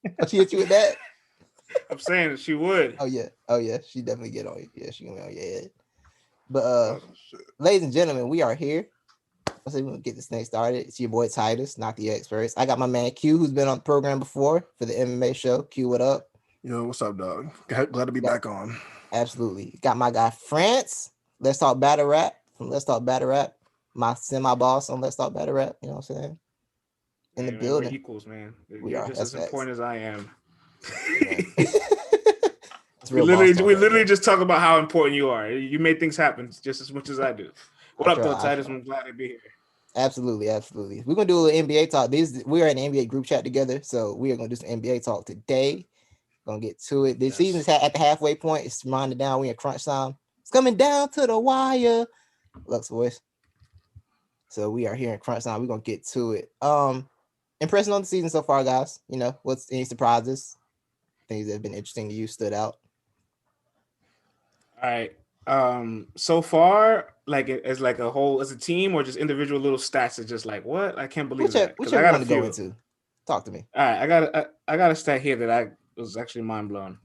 Oh, she hit you with that? I'm saying that she would. Oh yeah, she definitely get on you. Yeah, she gonna be on your head. But Oh, shit. ladies and gentlemen, we are here. Let's see, we're gonna get this thing started. It's your boy Titus, not the experts. I got my man Q, who's been on the program before for the MMA show. Q, what up? Yo, what's up, dog? Glad to be Got back on. absolutely got my guy France. Let's talk battle rap from Let's Talk Battle Rap. My semi boss on Let's Talk Battle Rap. You know what I'm saying? In the Man, we're building, equals, man. we You're are. just That's as facts. important as I am. Yeah. It's real boss talk We right literally there. just talk about how important you are. You make things happen just as much as I do. What I up, though, try. I Titus? try. I'm glad to be here. Absolutely, absolutely. We're gonna do a little NBA talk. We are in the NBA group chat together, so we are gonna do some NBA talk today. Gonna get to it. The season's Yes. at the halfway point. It's winding down. We in crunch time. It's coming down to the wire. Lux voice. So we are here in crunch time. We're gonna get to it. Impression on the season so far, guys. You know, what's any surprises? Things that have been interesting to you stood out. All right. So far, like as like a whole, as a team, or just individual little stats are just like what? I can't believe that because I Whichever got a one to go few. into. Talk to me. All right, I got a stat here that I was actually mind blown.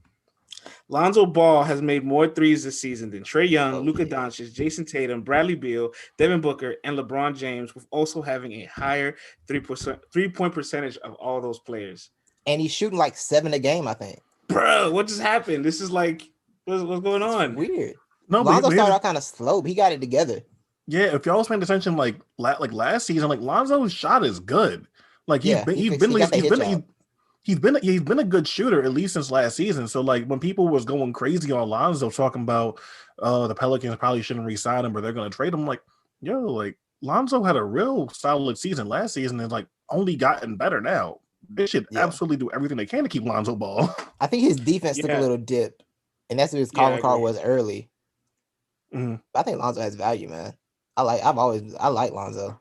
Lonzo Ball has made more threes this season than Trey Young, Oh Luka yeah. Doncic, Jason Tatum, Bradley Beal, Devin Booker, and LeBron James, with also having a higher 3-point percentage of all those players. And he's shooting like 7 a game, I think. Bro, what just happened? This is like what's going It's on? weird. No, Lonzo but here's started out kind of slow, but he got it together. yeah. If y'all was paying attention, like last season, like Lonzo's shot is good. Like Yeah, he got that hit job. he's been a good shooter at least since last season. So like when people was going crazy on Lonzo talking about the Pelicans probably shouldn't re-sign him or they're gonna trade him, like yo, like Lonzo had a real solid season last season and like only gotten better now. They should Yeah. absolutely do everything they can to keep Lonzo Ball. I think his defense took a Yeah, little dip, and that's what his yeah, I calling card agree. was early. Mhm. But I think Lonzo has value, man. I like Lonzo.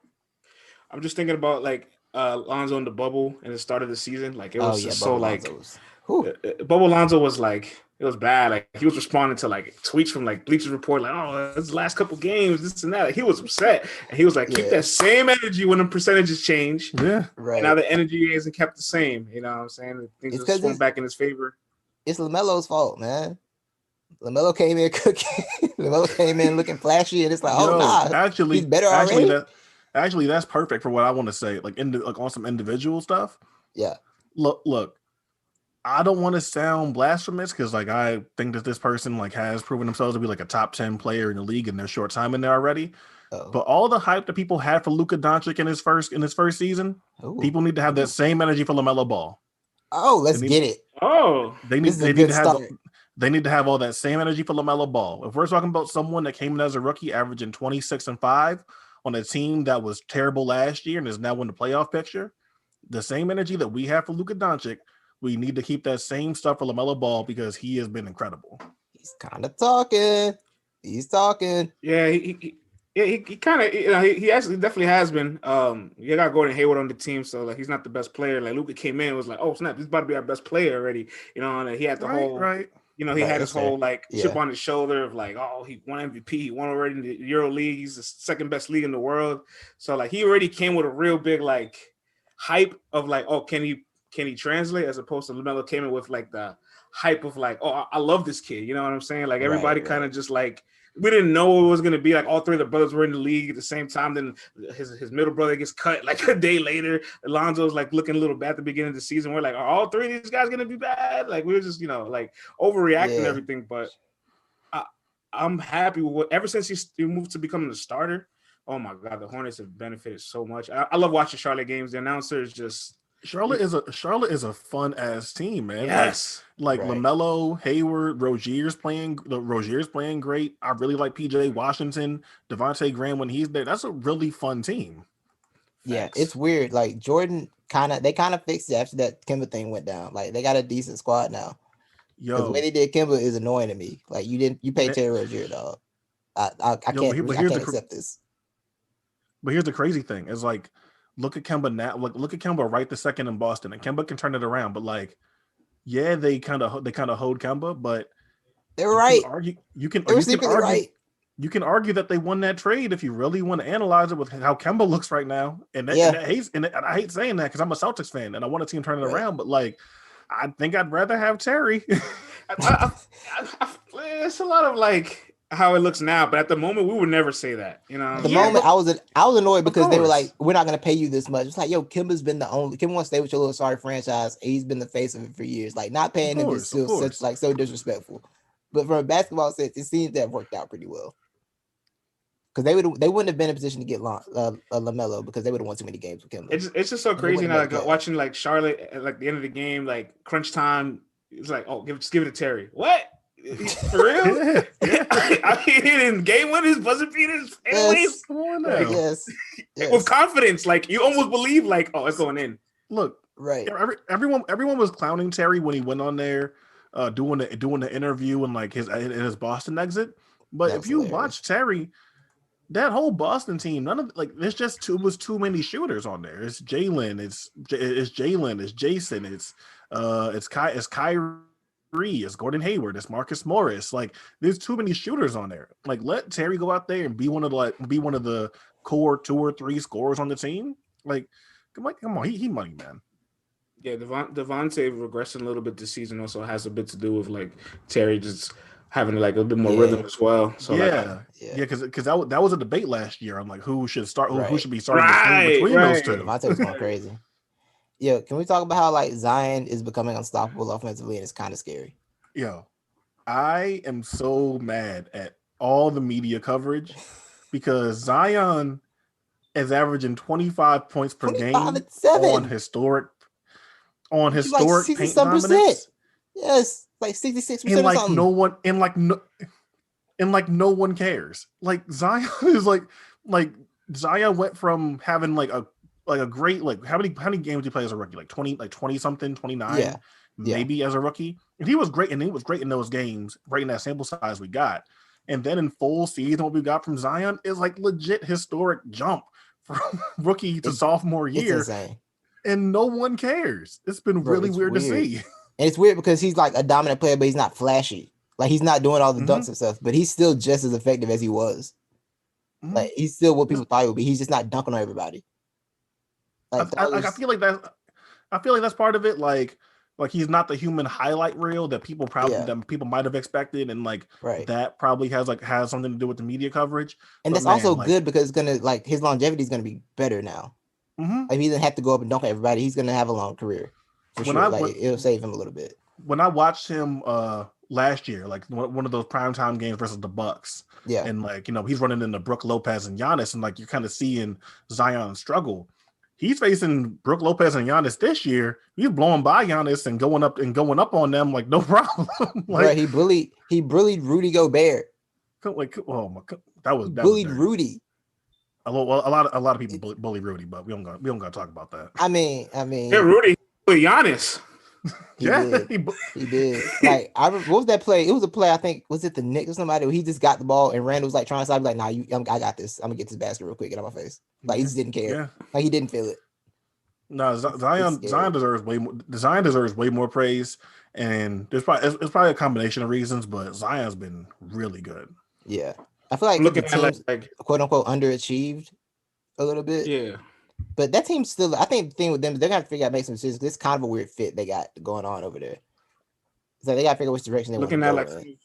I'm just thinking about like Lonzo in the bubble in the start of the season. Like it Oh was yeah, just so Bubba like Lonzo's. Whew. Bubble Lonzo was like it was bad. Like he was responding to like tweets from like Bleachers Report, like, "Oh, it's the last couple games, this and that." Like, he was upset, and he was like, "Keep Yeah, that same energy when the percentages change." Yeah. And now right. the energy isn't kept the same. You know what I'm saying? Things It's have because swung back in his favor. it's Lamelo's fault, man. Lamelo came in cooking. Lamelo came in looking flashy, and it's like, oh Yo, nah, he's better already. that's perfect for what I want to say. Like like on some individual stuff. Yeah, Look, I don't want to sound blasphemous because like I think that this person like has proven themselves to be like a top 10 player in the league in their short time in there already. oh, But all the hype that people had for Luka Doncic in his first season, ooh, people need to have that same energy for LaMelo Ball. oh, They let's need get it. Oh, This is a they need good to have start. all that same energy for LaMelo Ball. If we're talking about someone that came in as a rookie, averaging 26 and 5 on a team that was terrible last year and is now in the playoff picture, the same energy that we have for Luka Doncic, we need to keep that same stuff for LaMelo Ball because he has been incredible. He's kind of talking. He's talking. yeah, yeah, he kind of, you know, he actually definitely has been. You got Gordon Hayward on the team, so like he's not the best player. Like Luka came in and was like, oh snap, this is about to be our best player already. You know, and he had the Right, whole, right. you know, he Right, had his that's fair. whole like chip Yeah, on his shoulder of like, oh, he won MVP, he won already in the Euro League, he's the second best league in the world. So like he already came with a real big like hype of like, oh, can he translate, as opposed to LaMelo came in with like the hype of like, oh, I love this kid. You know what I'm saying? Like right, everybody kind right. of just like we didn't know what it was gonna be. Like all three of the brothers were in the league at the same time. Then his middle brother gets cut like a day later. Alonzo's like looking a little bad at the beginning of the season. We're like, are all three of these guys gonna be bad? Like we were just, you know, like overreacting and Yeah, everything. But I, I'm happy with what ever since he moved to becoming the starter. Oh my god, the Hornets have benefited so much. I love watching Charlotte games. The announcer is just Charlotte is a fun ass team, man. yes. Like right. LaMelo, Hayward, Rozier's playing great. I really like PJ Washington, Devontae Graham when he's there. That's a really fun team. Yeah, it's Facts. weird. Like Jordan they kind of fixed it after that Kimba thing went down. Like they got a decent squad now. Because the way Yo, they did Kimba is annoying to me. Like you paid that, Terry Rozier, dog. but I can't accept this. here's the crazy thing is like look at Kemba now. Like look at Kemba right the second in Boston, and Kemba can turn it around. But like, yeah, they kind of hold Kemba, but They were right. They were secretly right. you can argue that they won that trade if you really want to analyze it with how Kemba looks right now. Yeah, And I hate saying that because I'm a Celtics fan and I want to see him turn it right. around. But like I think I'd rather have Terry. It's a lot of like how it looks now, but at the moment we would never say that. You know, At the moment I was annoyed because they were like, we're not gonna pay you this much. It's like, yo, Kimba's been the only. Kimba wants to stay with your little sorry franchise. He's been the face of it for years. Like not paying him is still such like so disrespectful. But from a basketball sense, it seems that worked out pretty well. Because they wouldn't have been in a position to get LaMelo because they would have won too many games with Kimba. It's just so crazy now, like, watching like Charlotte at like the end of the game, like crunch time. It's like, oh, just give it to Terry. What? For real? I mean, in game one, his buzzer beaters, anyways. Yes. With confidence, like you almost believe, like, oh, it's going in. Look, right. Everyone was clowning Terry when he went on there, doing the interview and like his Boston exit. But if you watch Terry, that whole Boston team, none of like there's just too many shooters on there. It's Jalen, it's Jalen, it's Jason, it's Kyrie, it's Gordon Hayward, it's Marcus Morris. Like there's too many shooters on there. Like let Terry go out there and be one of the core 2 or 3 scorers on the team. Like come on, he money, man. Yeah, Devontae regressing a little bit this season also has a bit to do with like Terry just having like a bit more rhythm as well. So because that was a debate last year on like who should start, who should be starting between those two. Devontae was going crazy. Yeah, can we talk about how like Zion is becoming unstoppable offensively and it's kind of scary? Yo, I am so mad at all the media coverage because Zion is averaging 25 points per game on historic paint dominance. Yes, like 66%. And like no one cares. Like Zion is like Zion went from having like a great, like how many games did he play as a rookie? Like 20 something, 29 maybe as a rookie. And he was great in those games, right in that sample size we got. And then in full season, what we got from Zion is like legit historic jump from rookie to sophomore year. It's insane. And no one cares. It's been really weird to see. And it's weird because he's like a dominant player, but he's not flashy. Like he's not doing all the dunks and stuff, but he's still just as effective as he was. Like he's still what people thought he would be. He's just not dunking on everybody. Like I feel like that's part of it. Like he's not the human highlight reel that people might have expected, and like that probably has something to do with the media coverage. And that's also good because it's gonna like his longevity is gonna be better now. Like he doesn't have to go up and dunk at everybody. He's gonna have a long career. It'll save him a little bit. When I watched him last year, like one of those primetime games versus the Bucks, and like he's running into Brook Lopez and Giannis, and like you're kind of seeing Zion struggle. He's facing Brook Lopez and Giannis this year. He's blowing by Giannis and going up on them like no problem. Like he bullied Rudy Gobert. Like oh my god, that was bullied Rudy. A lot of people bully Rudy, but we don't gotta talk about that. I mean, Rudy bullied Giannis. He did. Like what was that play? It was a play. I think was it the Knicks or somebody where he just got the ball and Randall was like trying to stop. Like, nah, I got this. I'm gonna get this basket real quick. Get out my face. Like he just didn't care. Yeah. Like he didn't feel it. No, Zion deserves way more praise, and it's probably a combination of reasons, but Zion's been really good. Yeah, I feel like the team's like quote unquote underachieved a little bit. Yeah. But that team's still, I think the thing with them is they're going to figure out, make some decisions. It's kind of a weird fit they got going on over there. So they got to figure out which direction they want to go. Looking at like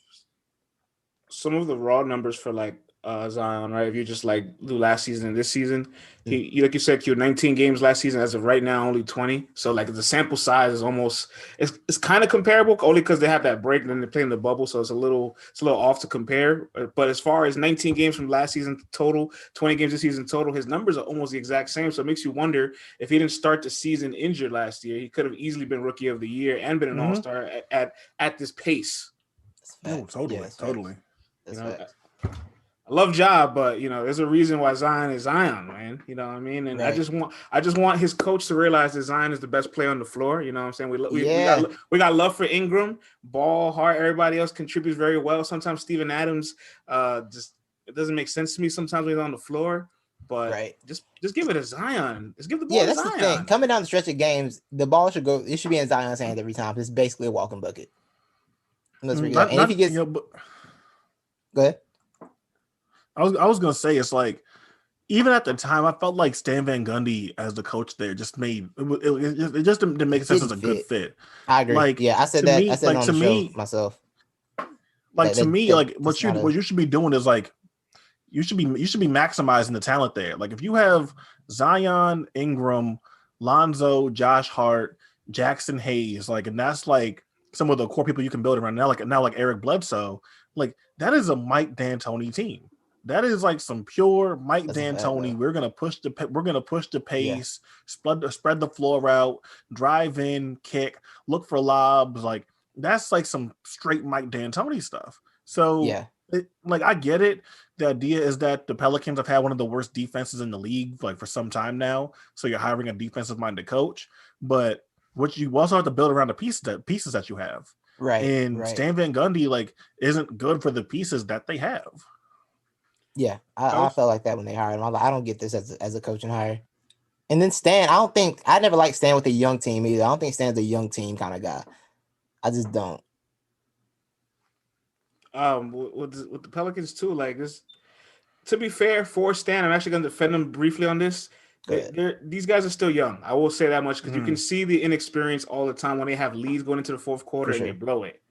some of the raw numbers for like Zion, right? If you just like do last season and this season, he like you said, he had 19 games last season. As of right now, only 20. So like the sample size is almost it's kind of comparable, only because they have that break and then they play in the bubble, so it's a little off to compare. But as far as 19 games from last season total, 20 games this season total, his numbers are almost the exact same. So it makes you wonder if he didn't start the season injured last year, he could have easily been Rookie of the Year and been an All-Star at this pace. Oh, totally. That's right. I love Ja, but there's a reason why Zion is Zion, man. You know what I mean? And I just want his coach to realize that Zion is the best player on the floor. You know what I'm saying? We got love for Ingram, Ball, Hart, everybody else contributes very well. Sometimes Steven Adams just it doesn't make sense to me sometimes when he's on the floor. But just give it to Zion. Just give the ball to Zion. Yeah, that's the thing. Coming down the stretch of games, the ball should be in Zion's hand every time. It's basically a walking bucket. If he gets go ahead. I was gonna say it's like even at the time, I felt like Stan Van Gundy as the coach there just made it just didn't make sense as a good fit. I agree. Like, I said to that. me, I said it on the show myself. Like, to me, like what just you should be doing is like you should be maximizing the talent there. Like, if you have Zion, Ingram, Lonzo, Josh Hart, Jackson Hayes, like, and that's like some of the core people you can build around now. Like Eric Bledsoe, like that is a Mike D'Antoni team. That is like some pure Mike D'Antoni. We're gonna push the pace, spread the floor out, drive in, kick, look for lobs. Like, that's like some straight Mike D'Antoni stuff. So I get it. The idea is that the Pelicans have had one of the worst defenses in the league like for some time now. So you're hiring a defensive minded coach, but what you also have to build around the pieces that you have. Right. And Stan Van Gundy like isn't good for the pieces that they have. Yeah, I felt like that when they hired him. I don't get this as a coaching hire. And then Stan, I never liked Stan with a young team either. I don't think Stan's a young team kind of guy. I just don't. With the Pelicans too, like this. To be fair, for Stan, I'm actually going to defend them briefly on this. These guys are still young. I will say that much because you can see the inexperience all the time when they have leads going into the fourth quarter and they blow it.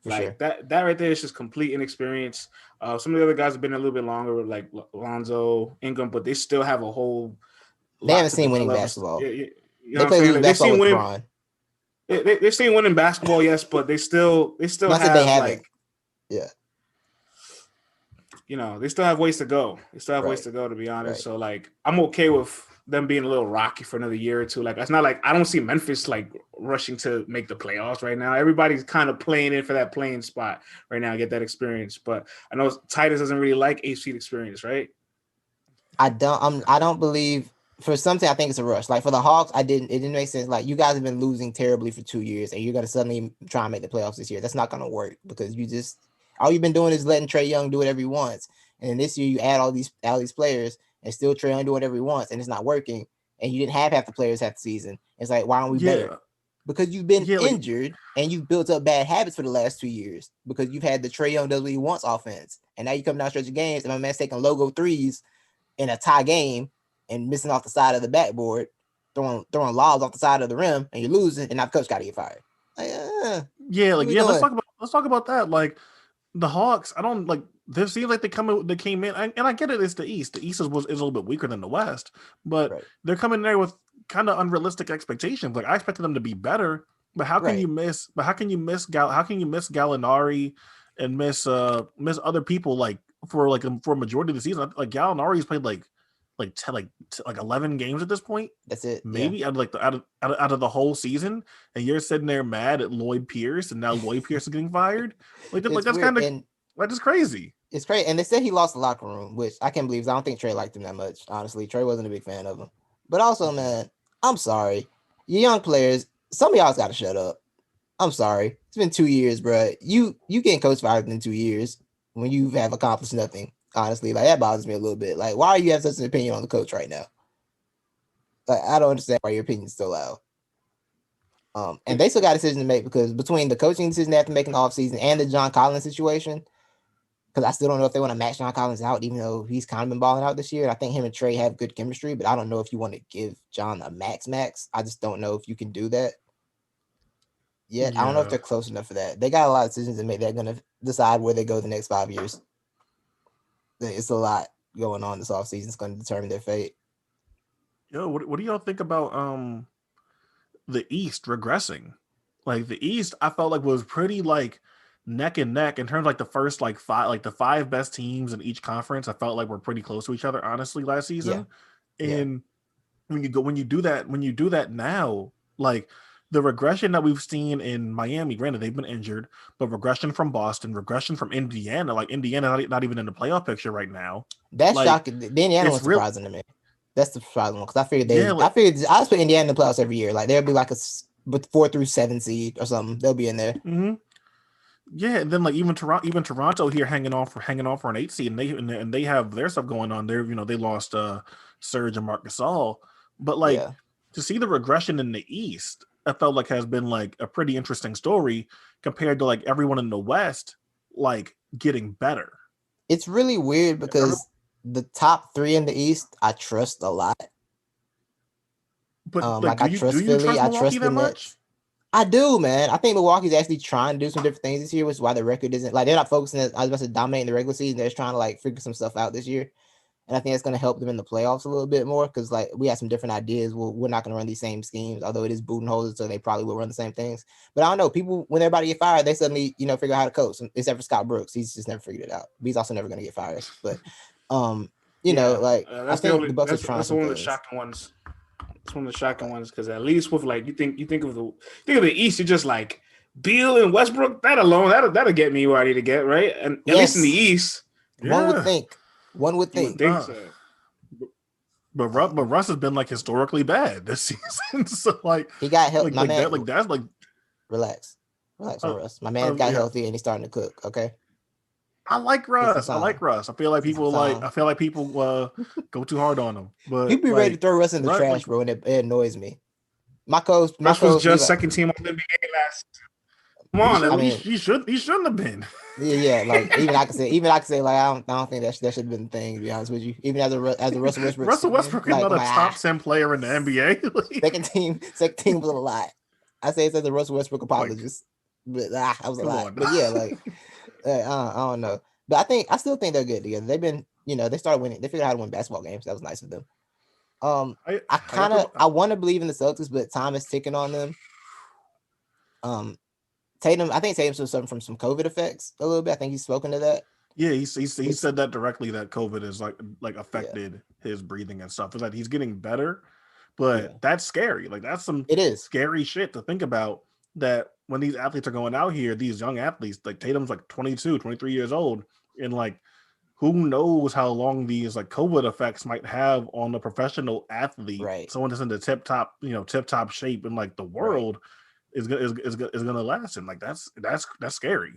That right there is just complete inexperience. Some of the other guys have been a little bit longer, like Lonzo, Ingram, but they still have a whole. They haven't seen winning basketball. You know they play basketball with LeBron. They've seen winning basketball, yes, but they still have like. Yeah. You know, they still have ways to go. They still have ways to go, to be honest. So, like, I'm okay with them being a little rocky for another year or two. Like, it's not like I don't see Memphis like rushing to make the playoffs right now. Everybody's kind of playing in for that playing spot right now, get that experience. But I know Titus doesn't really like 8 seed experience, right? I don't believe for something. I think it's a rush. Like for the Hawks, it didn't make sense. Like, you guys have been losing terribly for 2 years, and you're gonna suddenly try and make the playoffs this year. That's not gonna work because all you've been doing is letting Trae Young do whatever he wants. And then this year you add all these players and still Trae Young do whatever he wants, and it's not working. And you didn't have half the players half the season. It's like, why aren't we better? Because you've been injured and you've built up bad habits for the last 2 years because you've had the Trae Young does what he wants offense. And now you come down stretch of games and my man's taking logo threes in a tie game and missing off the side of the backboard, throwing lobs off the side of the rim, and you're losing, and now the coach got to get fired. Let's talk about that. Like, the Hawks, I don't like. They seems like they came in, and I get it. It's the East. The East is a little bit weaker than the West, but they're coming there with kind of unrealistic expectations. Like, I expected them to be better, but how can you miss? But how can you miss Gallinari and miss other people for a majority of the season? Like, Gallinari's played like 11 games at this point. That's it. Maybe out of the whole season, and you're sitting there mad at Lloyd Pierce, and now Lloyd Pierce is getting fired. That's kind of just crazy. It's crazy, and they said he lost the locker room, which I can't believe. I don't think Trae liked him that much. Honestly, Trae wasn't a big fan of him. But also, man, I'm sorry, you young players. Some of y'all's got to shut up. I'm sorry. It's been 2 years, bro. You getting coach fired in 2 years when you have accomplished nothing. Honestly, like, that bothers me a little bit. Like, why are you have such an opinion on the coach right now? Like, I don't understand why your opinion's still out. And they still got a decision to make because between the coaching decision they have to make in the offseason and the John Collins situation, because I still don't know if they want to match John Collins out, even though he's kind of been balling out this year. And I think him and Trae have good chemistry, but I don't know if you want to give John a max. I just don't know if you can do that. I don't know if they're close enough for that. They got a lot of decisions to make. They're going to decide where they go the next 5 years. It's a lot going on this offseason. It's going to determine their fate. Yo, what do y'all think about the East regressing? Like, the East, I felt like was pretty like neck and neck in terms of like the first the 5 best teams in each conference. I felt like we're pretty close to each other, honestly, last season. And when you do that now, like, the regression that we've seen in Miami, granted they've been injured, but regression from Boston, regression from Indiana, like Indiana not even in the playoff picture right now. That's shocking. The Indiana was surprising to me. That's the surprising one because I figured I just put Indiana in the playoffs every year. Like, they'll be like a 4 through 7 seed or something. They'll be in there. Mm-hmm. Yeah, and then like even Toronto here hanging on for an 8 seed, and they have their stuff going on there. They lost Serge and Marc Gasol, but to see the regression in the East, I felt like has been like a pretty interesting story compared to like everyone in the West like getting better. It's really weird because the top 3 in the East, I trust a lot. But Like do I you trust Philly, trust I Milwaukee trust the that much? Nets. I do, man. I think Milwaukee's actually trying to do some different things this year, which is why the record isn't like they're not focusing. I was about to dominate the regular season. They're just trying to like figure some stuff out this year, and I think it's going to help them in the playoffs a little bit more because like we have some different ideas. We're not going to run these same schemes, although it is Budenholzer, so they probably will run the same things. But I don't know. People, when everybody get fired, they suddenly figure out how to coach. Except for Scott Brooks, he's just never figured it out. But he's also never going to get fired. But I that's the think only the Bucks are trying that's some one of the things. shocking ones. It's one of the shocking ones because at least with like you think of the East, you're just like Beal and Westbrook. That alone, that'll get me where I need to get right. And at least in the East, one would think. You would think so. But Russ has been like historically bad this season. So like he got help. My man, that's like relax on Russ. My man got healthy and he's starting to cook. Okay. I like Russ. I feel like people go too hard on him. But you be ready to throw Russ in the trash, bro, and it annoys me. Russ was just second team on the NBA last. Come on, he shouldn't have been. Yeah, like even I can say like I don't think that should have been the thing, to be honest with you. Even as a Russell Westbrook. Russell Westbrook is not a top 10 player in the NBA. second team was a lot. I say it's as a Russell Westbrook apologist. But I was a lot. But yeah, like I don't know. But I still think they're good together. They've been, they started winning. They figured out how to win basketball games. That was nice of them. I want to believe in the Celtics, but time is ticking on them. Tatum, I think Tatum still suffering from some COVID effects a little bit. I think he's spoken to that. Yeah, he said that directly, that COVID has like affected his breathing and stuff. It's like he's getting better, but that's scary. Like that's scary shit to think about, that when these athletes are going out here, these young athletes, like Tatum's like 22, 23 years old, and like who knows how long these like COVID effects might have on a professional athlete, right? Someone that's in the tip top shape in like the world. Right. Is gonna last him. Like that's scary.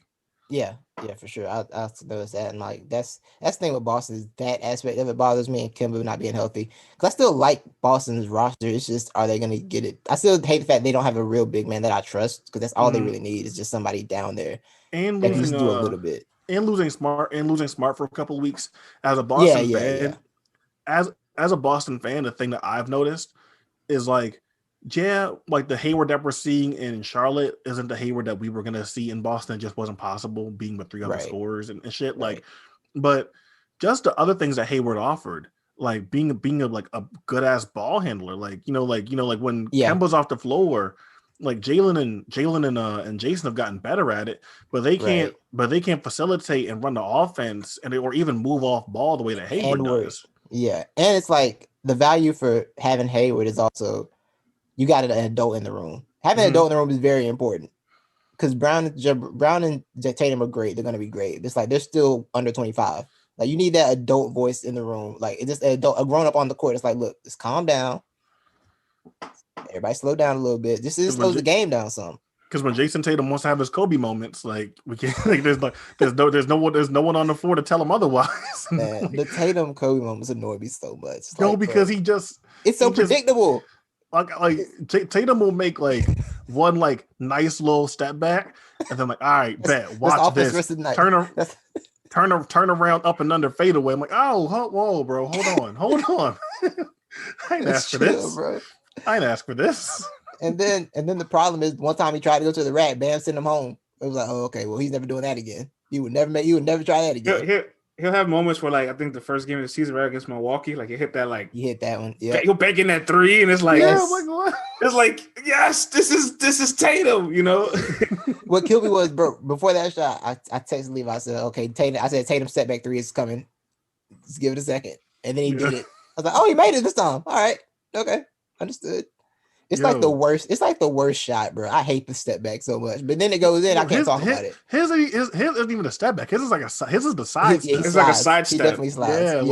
Yeah, for sure. I noticed that, and like that's the thing with Boston, is that aspect of it bothers me, and Kemba not being healthy. Because I still like Boston's roster. It's just, are they gonna get it? I still hate the fact they don't have a real big man that I trust, because that's all they really need is just somebody down there and that can just do a little bit. And losing Smart for a couple of weeks as a Boston fan. As a Boston fan, the thing that I've noticed is like the Hayward that we're seeing in Charlotte isn't the Hayward that we were going to see in Boston. It just wasn't possible, being with 3 other scorers and shit. Right. Like, but just the other things that Hayward offered, like being a good ass ball handler, like when Kemba's off the floor, like Jalen and Jason have gotten better at it, but they can't facilitate and run the offense or even move off ball the way that Hayward does. Yeah, and it's like the value for having Hayward is also, you got an adult in the room. Having an adult in the room is very important, because Brown and Tatum are great. They're going to be great. It's like they're still under 25. Like you need that adult voice in the room. Like it's just a grown up on the court. It's like, look, just calm down. Everybody slow down a little bit. Just slows the game down some. Because when Jason Tatum wants to have his Kobe moments, like we can't, like there's no one on the floor to tell him otherwise. Man, the Tatum Kobe moments annoy me so much. No, like, because it's so predictable. Like Tatum will make like one like nice little step back, and then like, all right, bet, watch this, turn around up and under fadeaway. I'm like, whoa, bro, hold on. I ain't asked for this, bro. I ain't asked for this. And then the problem is, one time he tried to go to the rack, bam, send him home. It was like, oh, okay, well, he's never doing that again. You would never try that again. He'll have moments where, like, I think the first game of the season right against Milwaukee, like he hit that one. Yeah, he'll bank in that 3, and it's like, what? It's like, yes, this is Tatum, What killed me was, bro, before that shot, I texted Levi. I said, okay, Tatum. I said, Tatum step back 3 is coming. Just give it a second, and then he did it. I was like, oh, he made it this time. All right, okay, understood. It's like the worst. It's like the worst shot, bro. I hate the step back so much, but then it goes in. I can't talk about it. His isn't even a step back. His is the side. It's like a side step. He definitely slides.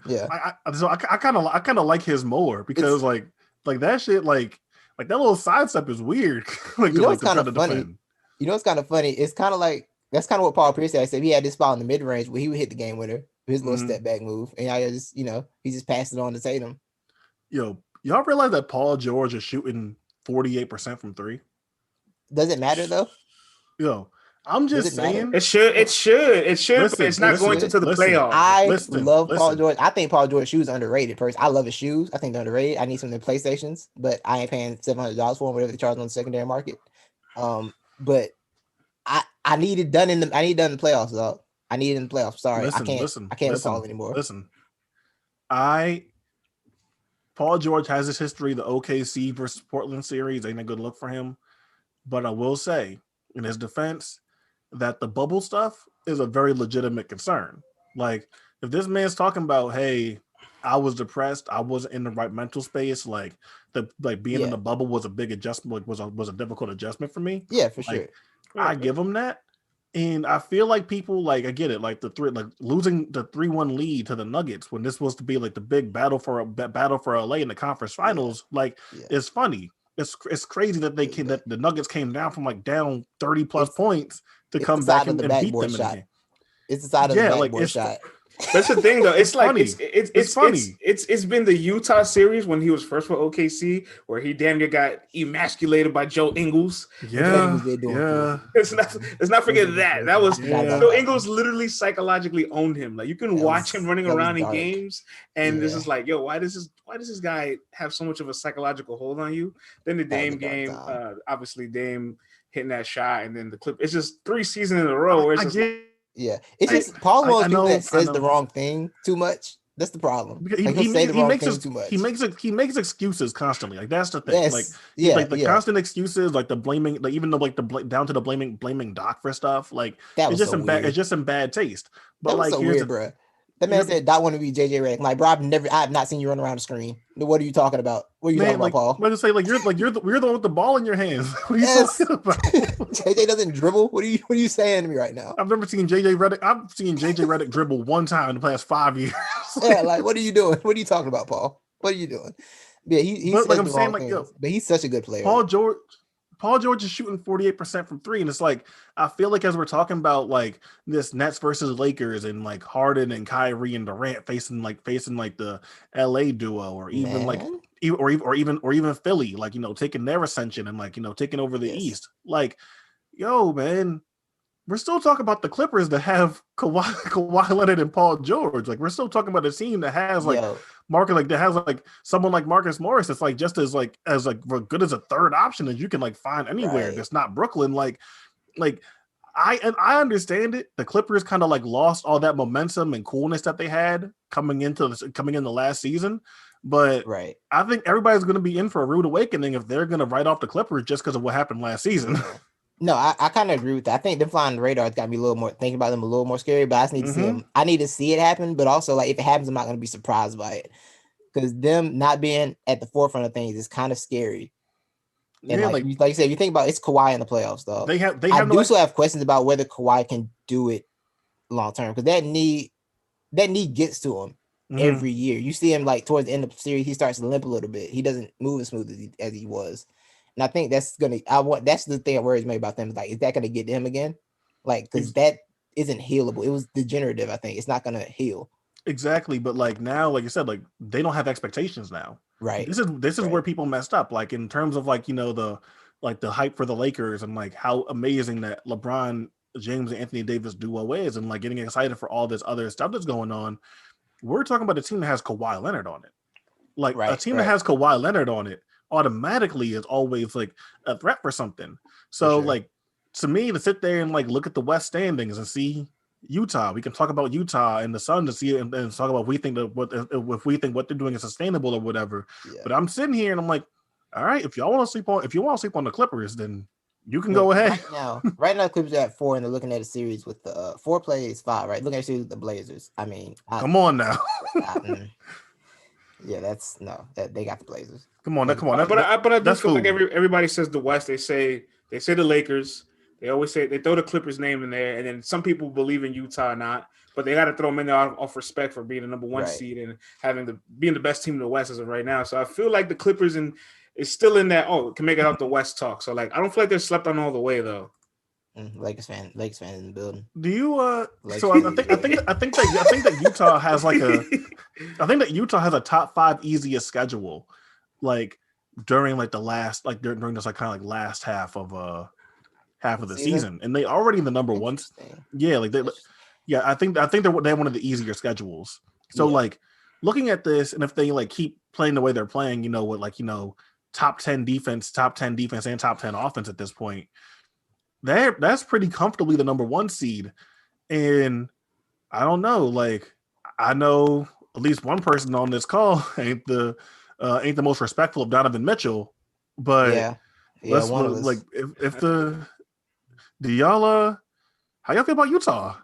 Yeah. I kind of like his more, because like that shit, like that little side step is weird. Like, it's kind of funny. It's kind of funny. It's kind of like, that's kind of what Paul Pierce said. I said he had this spot in the mid range where he would hit the game winner with his little step back move, and I just he just passed it on to Tatum. Y'all realize that Paul George is shooting 48% from 3? Does it matter though? I'm Does just it matter? saying. It should, Listen, but it's not going to the listen. playoffs. I love Paul Listen. George. I think Paul George's shoes are underrated. First, I love his shoes. I think they're underrated. I need some of the PlayStations, but I ain't paying $700 for them, whatever they charge on the secondary market. But I need it done in the playoffs, though. I need it in the playoffs. Sorry, I can't with Paul anymore. Listen, Paul George has his history. The OKC versus Portland series ain't a good look for him. But I will say, in his defense, that the bubble stuff is a very legitimate concern. Like, if this man's talking about, hey, I was depressed, I wasn't in the right mental space, like being in the bubble was a big adjustment, was a difficult adjustment for me. Yeah, for sure. I give him that. And I feel like people, like, I get it, like losing the 3-1 lead to the Nuggets when this was to be like the big battle for LA in the conference finals, it's funny. It's crazy that that the Nuggets came down from like down 30 plus points to come back and beat them in the game. It's the side of the backboard shot. That's the thing, though. It's like funny. It's funny. It's been the Utah series when he was first with OKC, where he damn near got emasculated by Joe Ingles. Yeah. Let's not forget that. That was Joe Ingles literally psychologically owned him. Like, you can watch him running around in games, and this is like, yo, why does this guy have so much of a psychological hold on you? Then the Dame game, obviously Dame hitting that shot, and then the clip. It's just 3 seasons in a row where it's it's just Paul George that says the wrong thing too much. That's the problem. He makes excuses constantly. Like, that's the thing. The constant excuses, like the blaming, like even the down to the blaming Doc for stuff. Like, it's just in bad taste. But that was so weird, bro. That man said Doc wanted to be JJ Redick. Like, bro, I have not seen you run around the screen. What are you talking about? What are you talking about, Paul? I'm say, you're the one with the ball in your hands. What are you talking about? JJ doesn't dribble. What are you saying to me right now? I've never seen JJ Redick. I've seen JJ Redick dribble one time in the past 5 years. Yeah, like, what are you doing? What are you talking about, Paul? What are you doing? Yeah, he's like, I'm saying, like, yo, but he's such a good player. Paul George is shooting 48% from 3, and it's like, I feel like as we're talking about like this Nets versus Lakers and like Harden and Kyrie and Durant facing the LA duo, or even or even Philly, like, you know, taking their ascension and, like, you know, taking over the East. Like, yo, man, we're still talking about the Clippers that have Kawhi Leonard and Paul George. Like, we're still talking about a team that has someone like Marcus Morris. It's like just as good as a third option as you can like find anywhere. That's not Brooklyn. Like I understand it. The Clippers kind of like lost all that momentum and coolness that they had coming into last season. But I think everybody's going to be in for a rude awakening if they're going to write off the Clippers just because of what happened last season. No, I kind of agree with that. I think them flying the radar has got me a little more thinking about them a little more scary, but I just need to see them. I need to see it happen, but also, like, if it happens, I'm not going to be surprised by it, because them not being at the forefront of things is kind of scary. And like you said, you think about it's Kawhi in the playoffs, though. I still have questions about whether Kawhi can do it long term, because that knee gets to him every year. You see him like towards the end of the series, he starts to limp a little bit. He doesn't move as smooth as he was. And I think that's the thing that worries me about them. Like, is that gonna get to him again? Like, because that isn't healable. It was degenerative. I think it's not gonna heal. Exactly, but like now, like you said, like they don't have expectations now. Right. This is where people messed up. Like, in terms of, like, you know, the hype for the Lakers and like how amazing that LeBron James and Anthony Davis duo is, and like getting excited for all this other stuff that's going on. We're talking about a team that has Kawhi Leonard on it. Like, a team that has Kawhi Leonard on it automatically is always like a threat for something. So like, to me, to sit there and like look at the West standings and see Utah, we can talk about Utah and the Suns to see it and talk about if we think what they're doing is sustainable or whatever. But I'm sitting here and I'm like, all right, if you want to sleep on the Clippers, then you can go ahead. Right now, the Clippers are at 4, and they're looking at a series with the 4 plays 5. Right, looking at a series with the Blazers. I mean, come on now. Yeah, they got the Blazers. Come on. But I do feel like everybody says the West. They say the Lakers. They always say they throw the Clippers name in there, and then some people believe in Utah or not, but they got to throw them in there off respect for being the number 1 seed and being the best team in the West as of right now. So I feel like the Clippers is still in that can make it out the West talk. So like, I don't feel like they're slept on all the way though. Lakers fan in the building. Do you so I think that Utah has like Utah has a top 5 easiest schedule, like during like the last, like during this like kind of like last half of half of the season, and they already in the number one. Yeah, like I think they have one of the easier schedules. So like looking at this, and if they like keep playing the way they're playing, with like top 10 defense, and top 10 offense at this point, that's pretty comfortably the number one seed. And I don't know, like I know at least one person on this call ain't the most respectful of Donovan Mitchell, but let's like if the do y'all how y'all feel about Utah?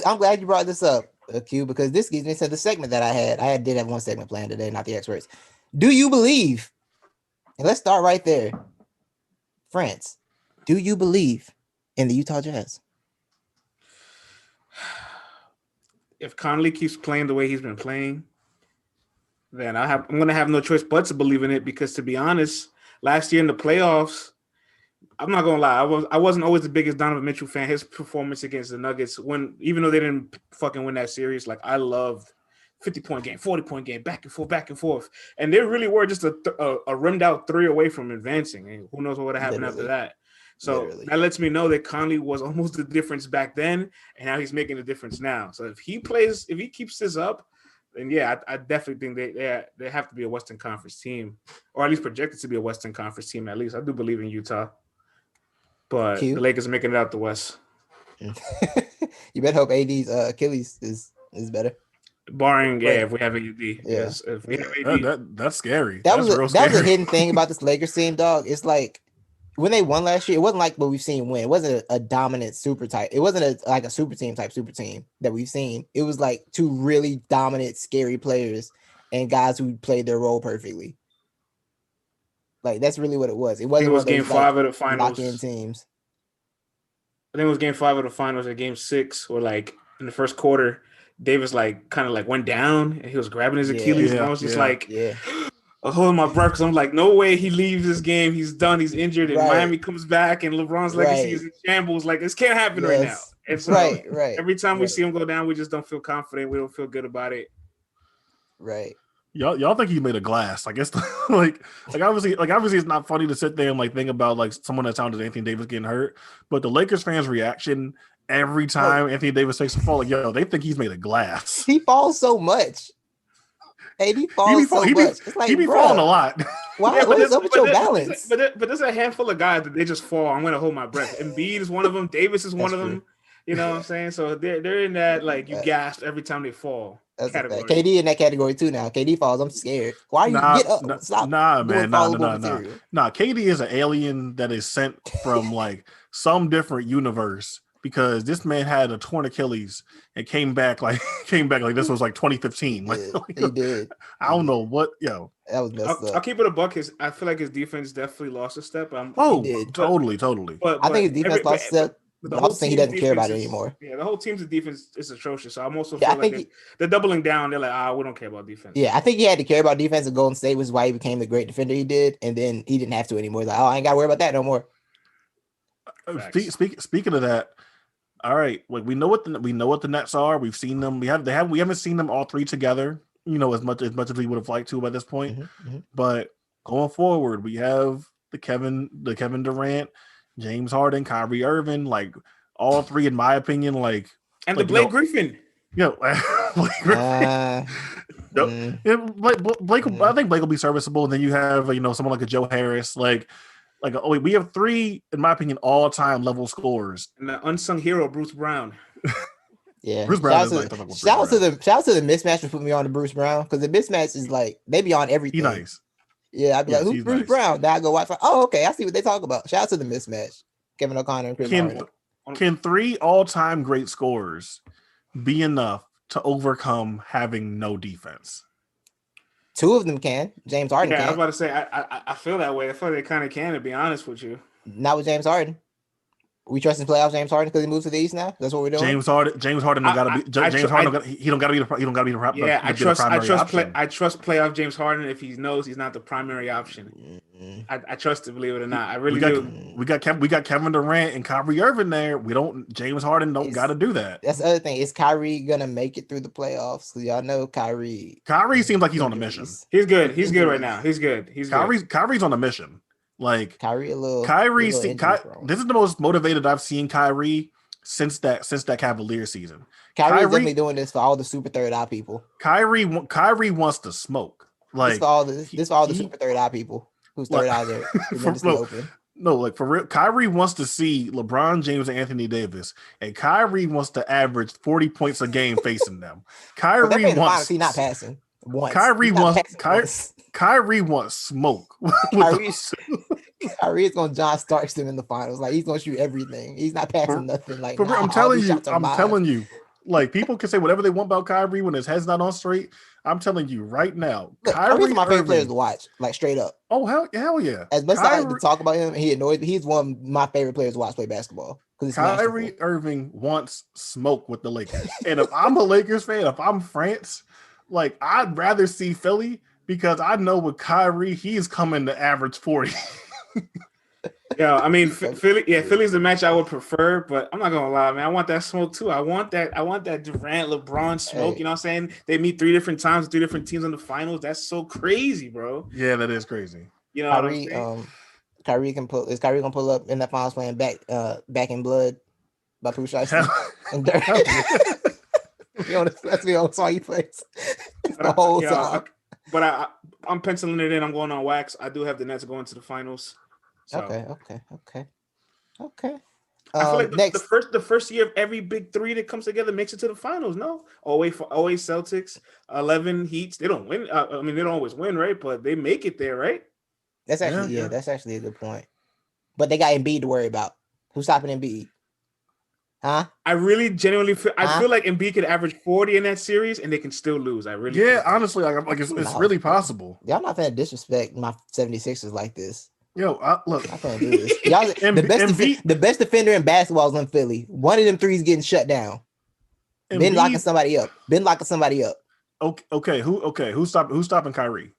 I'm glad you brought this up, Q, because this gets me to the segment that I did have one segment planned today, not the experts. Do you believe? And let's start right there. France, do you believe in the Utah Jazz? If Conley keeps playing the way he's been playing, then I'm going to have no choice but to believe in it, because to be honest, last year in the playoffs, I'm not gonna lie, I wasn't always the biggest Donovan Mitchell fan. His performance against the Nuggets, even though they didn't fucking win that series, like I loved 50-point game, 40-point game, back and forth, and they really were just a rimmed out 3 away from advancing. And who knows what would have happened after that? So that lets me know that Conley was almost the difference back then, and now he's making the difference now. So if he keeps this up, then I definitely think they have to be a Western Conference team, or at least projected to be a Western Conference team. At least I do believe in Utah. But the Lakers are making it out the West. You better hope AD's Achilles is better. Barring, if we have AD. Yes, if we have AD. That's scary. That was a hidden thing about this Lakers team, dog. It's like when they won last year, it wasn't like what we've seen win. It wasn't a dominant super type. It wasn't like a super team that we've seen. It was like 2 really dominant, scary players and guys who played their role perfectly. Like that's really what it was. It wasn't. It was game 5 of the finals. Lock-in teams. I think it was game 5 of the finals or game 6, where like in the first quarter, Davis like kind of like went down and he was grabbing his Achilles, and I was just I'm holding my breath because I'm like, no way he leaves this game. He's done. He's injured, and Miami comes back, and LeBron's legacy is in shambles. Like this can't happen right now. And so every time we see him go down, we just don't feel confident. We don't feel good about it. Right. Y'all think he made a glass? I guess like obviously it's not funny to sit there and like think about like someone that sounded Anthony Davis getting hurt, but the Lakers fans' reaction every time Anthony Davis takes a fall, like they think he's made a glass. He falls so much. Hey, he falls so much. It's like, he be falling a lot. Why? What is up with your balance? But there's a handful of guys that they just fall. I'm gonna hold my breath. Embiid is one of them. Davis is one of them. You know what I'm saying? So they're in that like you gasp every time they fall. That's category. KD in that category too now. KD falls. I'm scared. Why are you get up? Stop. Nah, man. Nah. KD is an alien that is sent from like some different universe, because this man had a torn Achilles and came back like this was like 2015. He did. I don't know what that was messed up. I'll keep it a buck. I feel like his defense definitely lost a step. Totally. But I think his defense lost a step. But I also think he doesn't care about it anymore. Yeah, the whole team's defense is atrocious. So I'm also feel like they're doubling down. They're like, we don't care about defense. Yeah, I think he had to care about defense, and Golden State was why he became the great defender he did. And then he didn't have to anymore. He's like, I ain't got to worry about that no more. Speaking of that, all right, like we know what the Nets are. We've seen them. We haven't seen them all 3 together. As much as we would have liked to by this point. Mm-hmm. But going forward, we have the Kevin Durant, James Harden, Kyrie Irving, like all 3, in my opinion, and the Blake Griffin. Blake Griffin. Blake. I think Blake will be serviceable. And then you have someone like a Joe Harris, we have 3, in my opinion, all-time level scorers. And the unsung hero, Bruce Brown. Yeah, Bruce Brown. Shout out to the mismatch for putting me on to Bruce Brown, because the mismatch is like they be on everything. He's nice. Yeah, I'd be like, who's Bruce Brown? Then I go watch. Oh, okay, I see what they talk about. Shout out to the mismatch. Kevin O'Connor and Chris Harden. Can 3 all-time great scorers be enough to overcome having no defense? 2 of them can. James Harden can. I was about to say, I feel that way. I feel they kind of can, to be honest with you. Not with James Harden. We trust in playoffs James Harden because he moved to the East now. That's what we're doing. James Harden don't gotta be. He don't gotta be the. Yeah, I trust playoff James Harden if he knows he's not the primary option. Mm-hmm. I trust it, believe it or not. I really do. We got Kevin Durant and Kyrie Irving there. James Harden don't got to do that. That's the other thing. Is Kyrie gonna make it through the playoffs? Because y'all know Kyrie. Kyrie seems like he's on a mission. He's good. He's good right now. He's good. Kyrie's on a mission. Like Kyrie, Kyrie, injury prone. this is the most motivated I've seen Kyrie since that Cavalier season. Kyrie is definitely doing this for all the super third eye people. Kyrie wants to smoke. Like this for all the super third eye people whose third eyes are tremendously open. No, like for real, Kyrie wants to see LeBron James and Anthony Davis, and Kyrie wants to average 40 points a game facing them. Kyrie wants. He's not passing once. Kyrie wants smoke. Kyrie is going to John Starks them in the finals. Like he's going to shoot everything. He's not passing nothing. Like I'm telling you, like people can say whatever they want about Kyrie when his head's not on straight. I'm telling you right now, Kyrie's my favorite players to watch. Like straight up. Oh hell yeah! As much as I like to talk about him, he's one of my favorite players to watch play basketball. Kyrie Irving wants smoke with the Lakers, and if I'm a Lakers fan, if I'm France, like I'd rather see Philly because I know with Kyrie, he's coming to average 40. Yeah, I mean Philly's the match I would prefer, but I'm not gonna lie, man. I want that smoke too. I want that Durant, LeBron smoke. Hey. You know what I'm saying? They meet 3 different times, 3 different teams in the finals. That's so crazy, bro. Yeah, that is crazy. You know, Kyrie gonna pull up in that finals playing back in blood by Pooh Shiesty and Dirk. Let's be honest, song he plays. The whole song. But I'm penciling it in. I'm going on wax. I do have the Nets going to the finals. So. Okay. I feel like the first year of every big 3 that comes together makes it to the finals. No, always Celtics, 11 Heats. They don't win. I mean, they don't always win, right? But they make it there, right? That's actually that's actually a good point. But they got Embiid to worry about. Who's stopping Embiid? Huh? I really genuinely feel like Embiid could average 40 in that series and they can still lose. Honestly, like it's really possible. Y'all not gonna disrespect my 76ers like this. Yo, look, I can't do this. Y'all, the best defender in basketball is in Philly. One of them threes getting shut down. Been locking somebody up. Okay. Who's stopping Kyrie?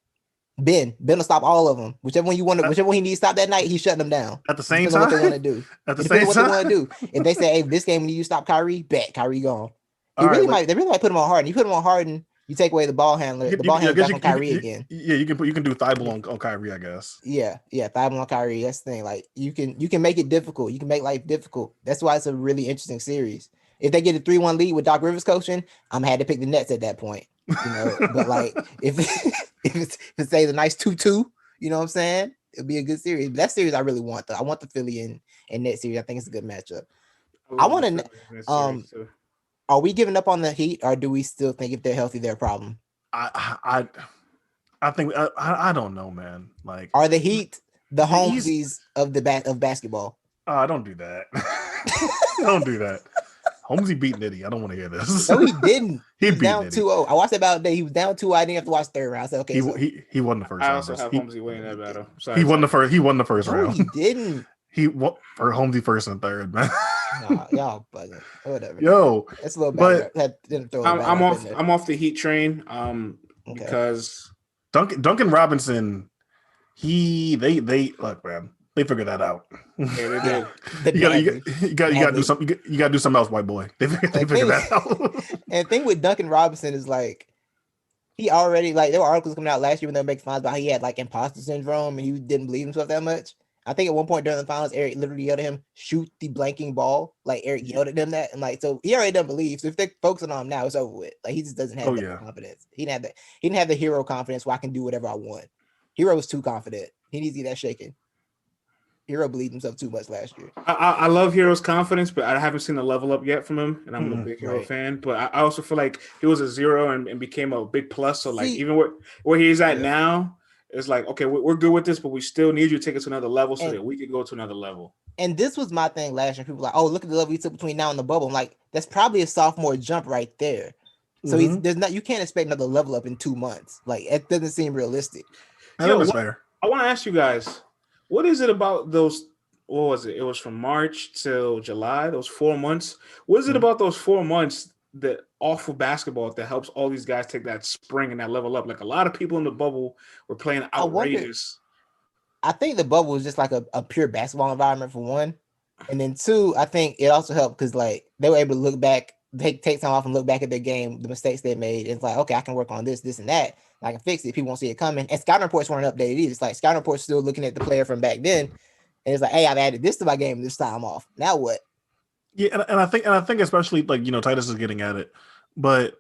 Ben will stop all of them. Whichever one he needs to stop that night, he's shutting them down. At the same time, what they want to do. At the same time, what they want to do. If they say, "Hey, this game we need you to stop Kyrie," bet Kyrie gone. They really might put him on Harden. You put him on Harden, you take away the ball handler. The ball handler back on Kyrie again. Yeah, you can do Thibault on Kyrie, I guess. Yeah, Thibault on Kyrie. That's the thing. Like you can make it difficult. You can make life difficult. That's why it's a really interesting series. If they get a 3-1 lead with Doc Rivers coaching, I'm had to pick the Nets at that point. You know, but like if it's say the nice 2-2, you know what I'm saying? It'll be a good series. That series I really want though. I want the Philly and Nets series. I think it's a good matchup. I want to are we giving up on the Heat, or do we still think if they're healthy, they're a problem? I think I don't know, man. Like, are the Heat the Holmesies of basketball? Don't do that. Don't do that. Holmesy beat Nitty. I don't want to hear this. No, he didn't. He was down 2-0. I watched it about a day. He was down 2. I didn't have to watch third round. I said, okay. He won the first round. I also have Holmesy winning that battle. He won the first round. He didn't. He won for Holmesy first and third, man. Nah, y'all buzzing. Whatever. Yo, it's a little bad. I'm off the Heat train. Because Duncan Robinson, they look, man. They figured that out. Yeah, they did. you got to do something. You got to do something else, white boy. They figured that out. And the thing with Duncan Robinson is like he already there were articles coming out last year when they were making finals about how he had like imposter syndrome and he didn't believe himself that much. I think at one point during the finals, Eric literally yelled at him, "Shoot the blanking ball!" Like Eric yelled at him that, and so he already doesn't believe. So if they're focusing on him now, it's over with. Like he just doesn't have confidence. He didn't have the hero confidence where I can do whatever I want. Hero was too confident. He needs to get that shaken. Hero believed himself too much last year. I love Hero's confidence, but I haven't seen the level up yet from him, and I'm a big Hero fan. But I also feel like he was a 0 and became a big plus. So even where he's at now, it's like, okay, we're good with this, but we still need you to take us to another level so that we can go to another level. And this was my thing last year. People were like, oh, look at the level he took between now and the bubble. I'm like, that's probably a sophomore jump right there. So you can't expect another level up in 2 months. Like it doesn't seem realistic. That's fair. I want to ask you guys, what is it about those? What was it? It was from March till July. Those 4 months. What is it about those 4 months that awful basketball that helps all these guys take that spring and that level up? Like a lot of people in the bubble were playing outrageous. I think the bubble was just like a pure basketball environment for one, and then two, I think it also helped because like they were able to look back, take time off and look back at their game, the mistakes they made. It's like, okay, I can work on this, and that. I can fix it. People won't see it coming. And scouting reports weren't updated either. It's like scouting reports still looking at the player from back then, and it's like, hey, I've added this to my game this time off. Now what? Yeah, and I think especially like Titus is getting at it, but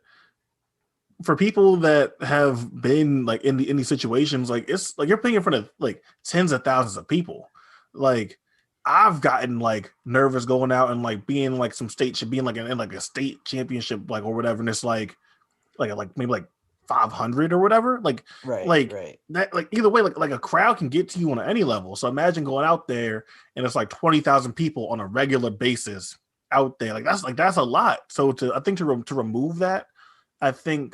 for people that have been like in these situations, like it's like you're playing in front of like tens of thousands of people. Like I've gotten like nervous going out and like being like some state should be in like a state championship like or whatever, and it's like maybe like 500 or whatever. Like that like either way like a crowd can get to you on any level. So imagine going out there and it's like 20,000 people on a regular basis out there. That's a lot. So I think to remove that, I think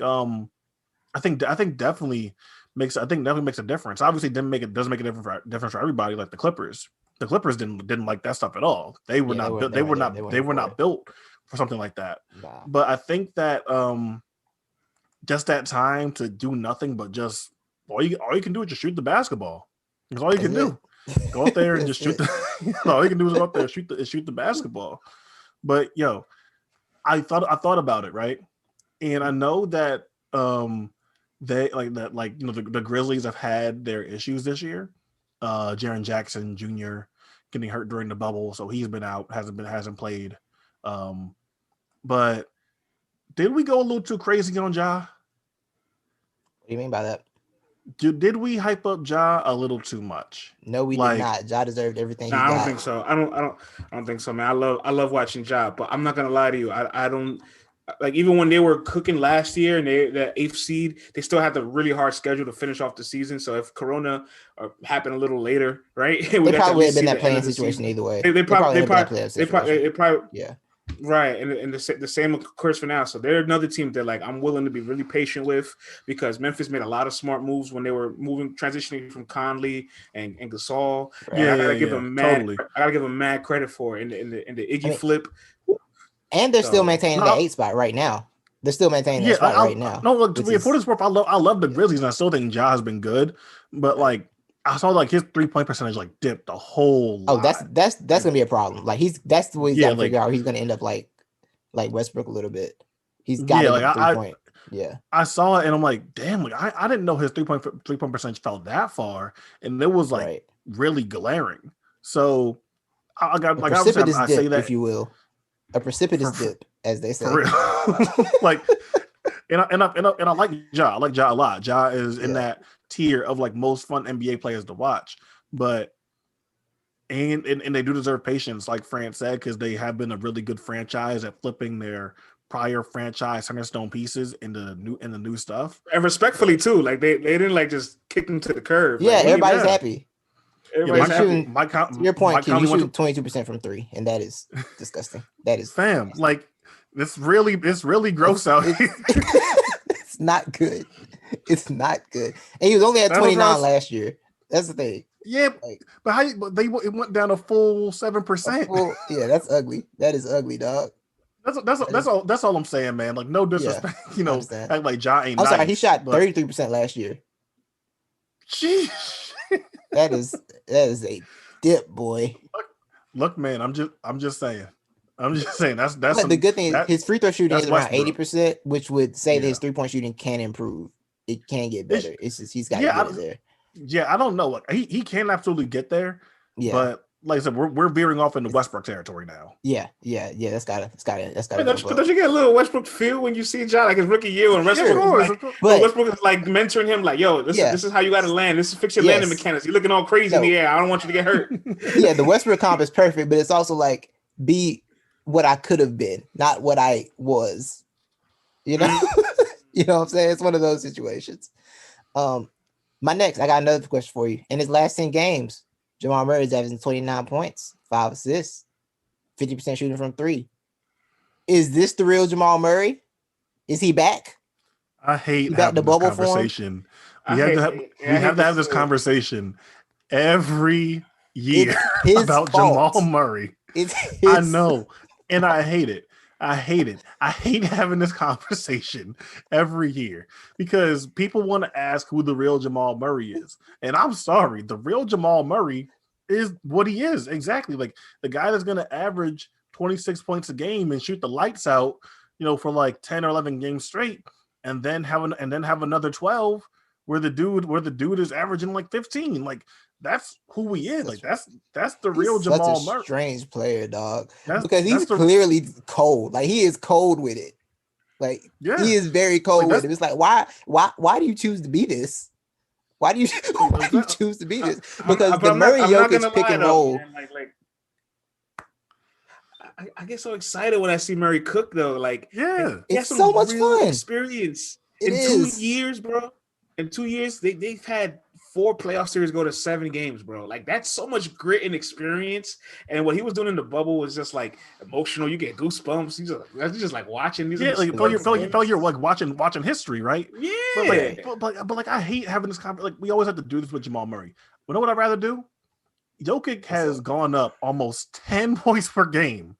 definitely makes a difference. Obviously, doesn't make a difference for everybody. Like the Clippers didn't like that stuff at all. They were not built for something like that. Nah. But I think that just that time to do nothing but just all you can do is just shoot the basketball. That's all you can do. Go out there and just shoot all you can do is go out there and shoot the basketball. But I thought about it, right? And I know that they the Grizzlies have had their issues this year. Jaren Jackson Jr. getting hurt during the bubble, so he's been out, hasn't played. But did we go a little too crazy on Ja? What do you mean by that? Did we hype up Ja a little too much? No, we did not. Ja deserved everything. I don't think so. I don't think so, man. I love watching Ja, but I'm not gonna lie to you. I don't like, even when they were cooking last year and that 8th seed, they still had the really hard schedule to finish off the season. So if Corona happened a little later, right? They probably would have been that playing situation either way. They probably yeah. Right, and the same occurs for now. So they're another team that like I'm willing to be really patient with, because Memphis made a lot of smart moves when they were transitioning from Conley and Gasol. Right. And I gotta give them mad credit for it in the Iggy flip. And they're still maintaining the 8th spot right now. They're still maintaining that spot right now. No, look, for this work, I love the Grizzlies, and I still think Ja has been good, but like I saw like his 3-point percentage like dipped a whole lot. Oh, that's gonna be a problem. Like that's the way he's got to figure out. He's gonna end up like Westbrook a little bit. He's got to 3-point. Yeah, I saw it and I'm like, damn, like I didn't know his 3-point percentage fell that far, and it was like really glaring. So I got like I say that, if you will, a precipitous dip, as they say. For real. Like, and I like Ja. I like Ja a lot. Ja is in that tier of like most fun NBA players to watch, but and they do deserve patience, like Fran said, because they have been a really good franchise at flipping their prior franchise centerstone pieces into the new stuff, and respectfully too. Like they didn't like just kick them to the curb. Yeah, like, everybody's happy. Everybody's happy. Your point, Q, you shoot 22% from 3, and that is disgusting. That is fam. Like it's really gross out here. It's not good. It's not good. And he was only at 29 last year. That's the thing. Yeah, but it went down a full 7%. Yeah, that's ugly. That is ugly, dog. That's all I'm saying, man. Like no disrespect, act like Ja ain't. I'm sorry, he shot 33% last year. Jeez. That is a dip, boy. Look, man, I'm just saying. That's the good thing is his free throw shooting is around 80%, which would say that his 3-point shooting can improve. It can get better. It's just he's got to get it there. Yeah, I don't know. Like he can absolutely get there. Yeah, but like I said, we're veering off into Westbrook territory now. Yeah. That's gotta. Don't you get a little Westbrook feel when you see Ja like his rookie year when Westbrook is like mentoring him, like, yo, this is how you got to land. This is fix your landing mechanics. You're looking all crazy in the air. I don't want you to get hurt. Yeah, the Westbrook comp is perfect, but it's also like be what I could have been, not what I was. You know, you know what I'm saying? It's one of those situations. I got another question for you. In his last 10 games, Jamal Murray is averaging 29 points, 5 assists, 50% shooting from 3. Is this the real Jamal Murray? Is he back? I hate having this conversation. We have to have this conversation every year about fault. Jamal Murray. I know, and I hate it. I hate having this conversation every year because people want to ask who the real Jamal Murray is. And I'm sorry, the real Jamal Murray is what he is. Exactly. Like the guy that's going to average 26 points a game and shoot the lights out, for like 10 or 11 games straight and then have another 12 where the dude is averaging like 15. Like that's who he is. Like that's the real Jamal Murray. Strange player, dog. That's he's clearly cold. Like he is cold with it. Like he is very cold with it. It's like why do you choose to be this? Why do you choose to be this? Because the Murray Jokic pick and roll. I get so excited when I see Murray cook though. Like it's so much fun. Experience in 2 years, bro. In 2 years, they've had 4 playoff series go to 7 games, bro. Like that's so much grit and experience. And what he was doing in the bubble was just like emotional. You get goosebumps. You just like watching these. Yeah, like feel like you're like watching history, right? Yeah. But like I hate having this conversation. Like we always have to do this with Jamal Murray. You know what I'd rather do? Jokic has gone up almost 10 points per game.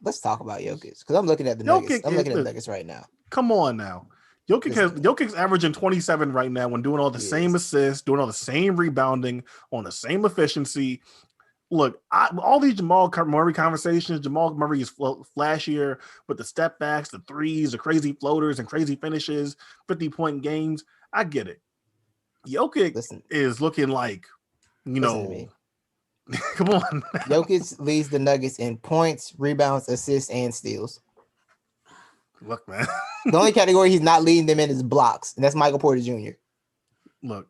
Let's talk about Jokic because I'm looking at the Nuggets. I'm looking at the Nuggets right now. Come on now. Jokic's averaging 27 right now when doing all the same assists, doing all the same rebounding, on the same efficiency. Look, all these Jamal Murray conversations, Jamal Murray is flashier with the step backs, the threes, the crazy floaters, and crazy finishes, 50-point games. I get it. Jokic is looking like, come on. Jokic leads the Nuggets in points, rebounds, assists, and steals. Look, man. The only category he's not leading them in is blocks, and that's Michael Porter Jr. Look,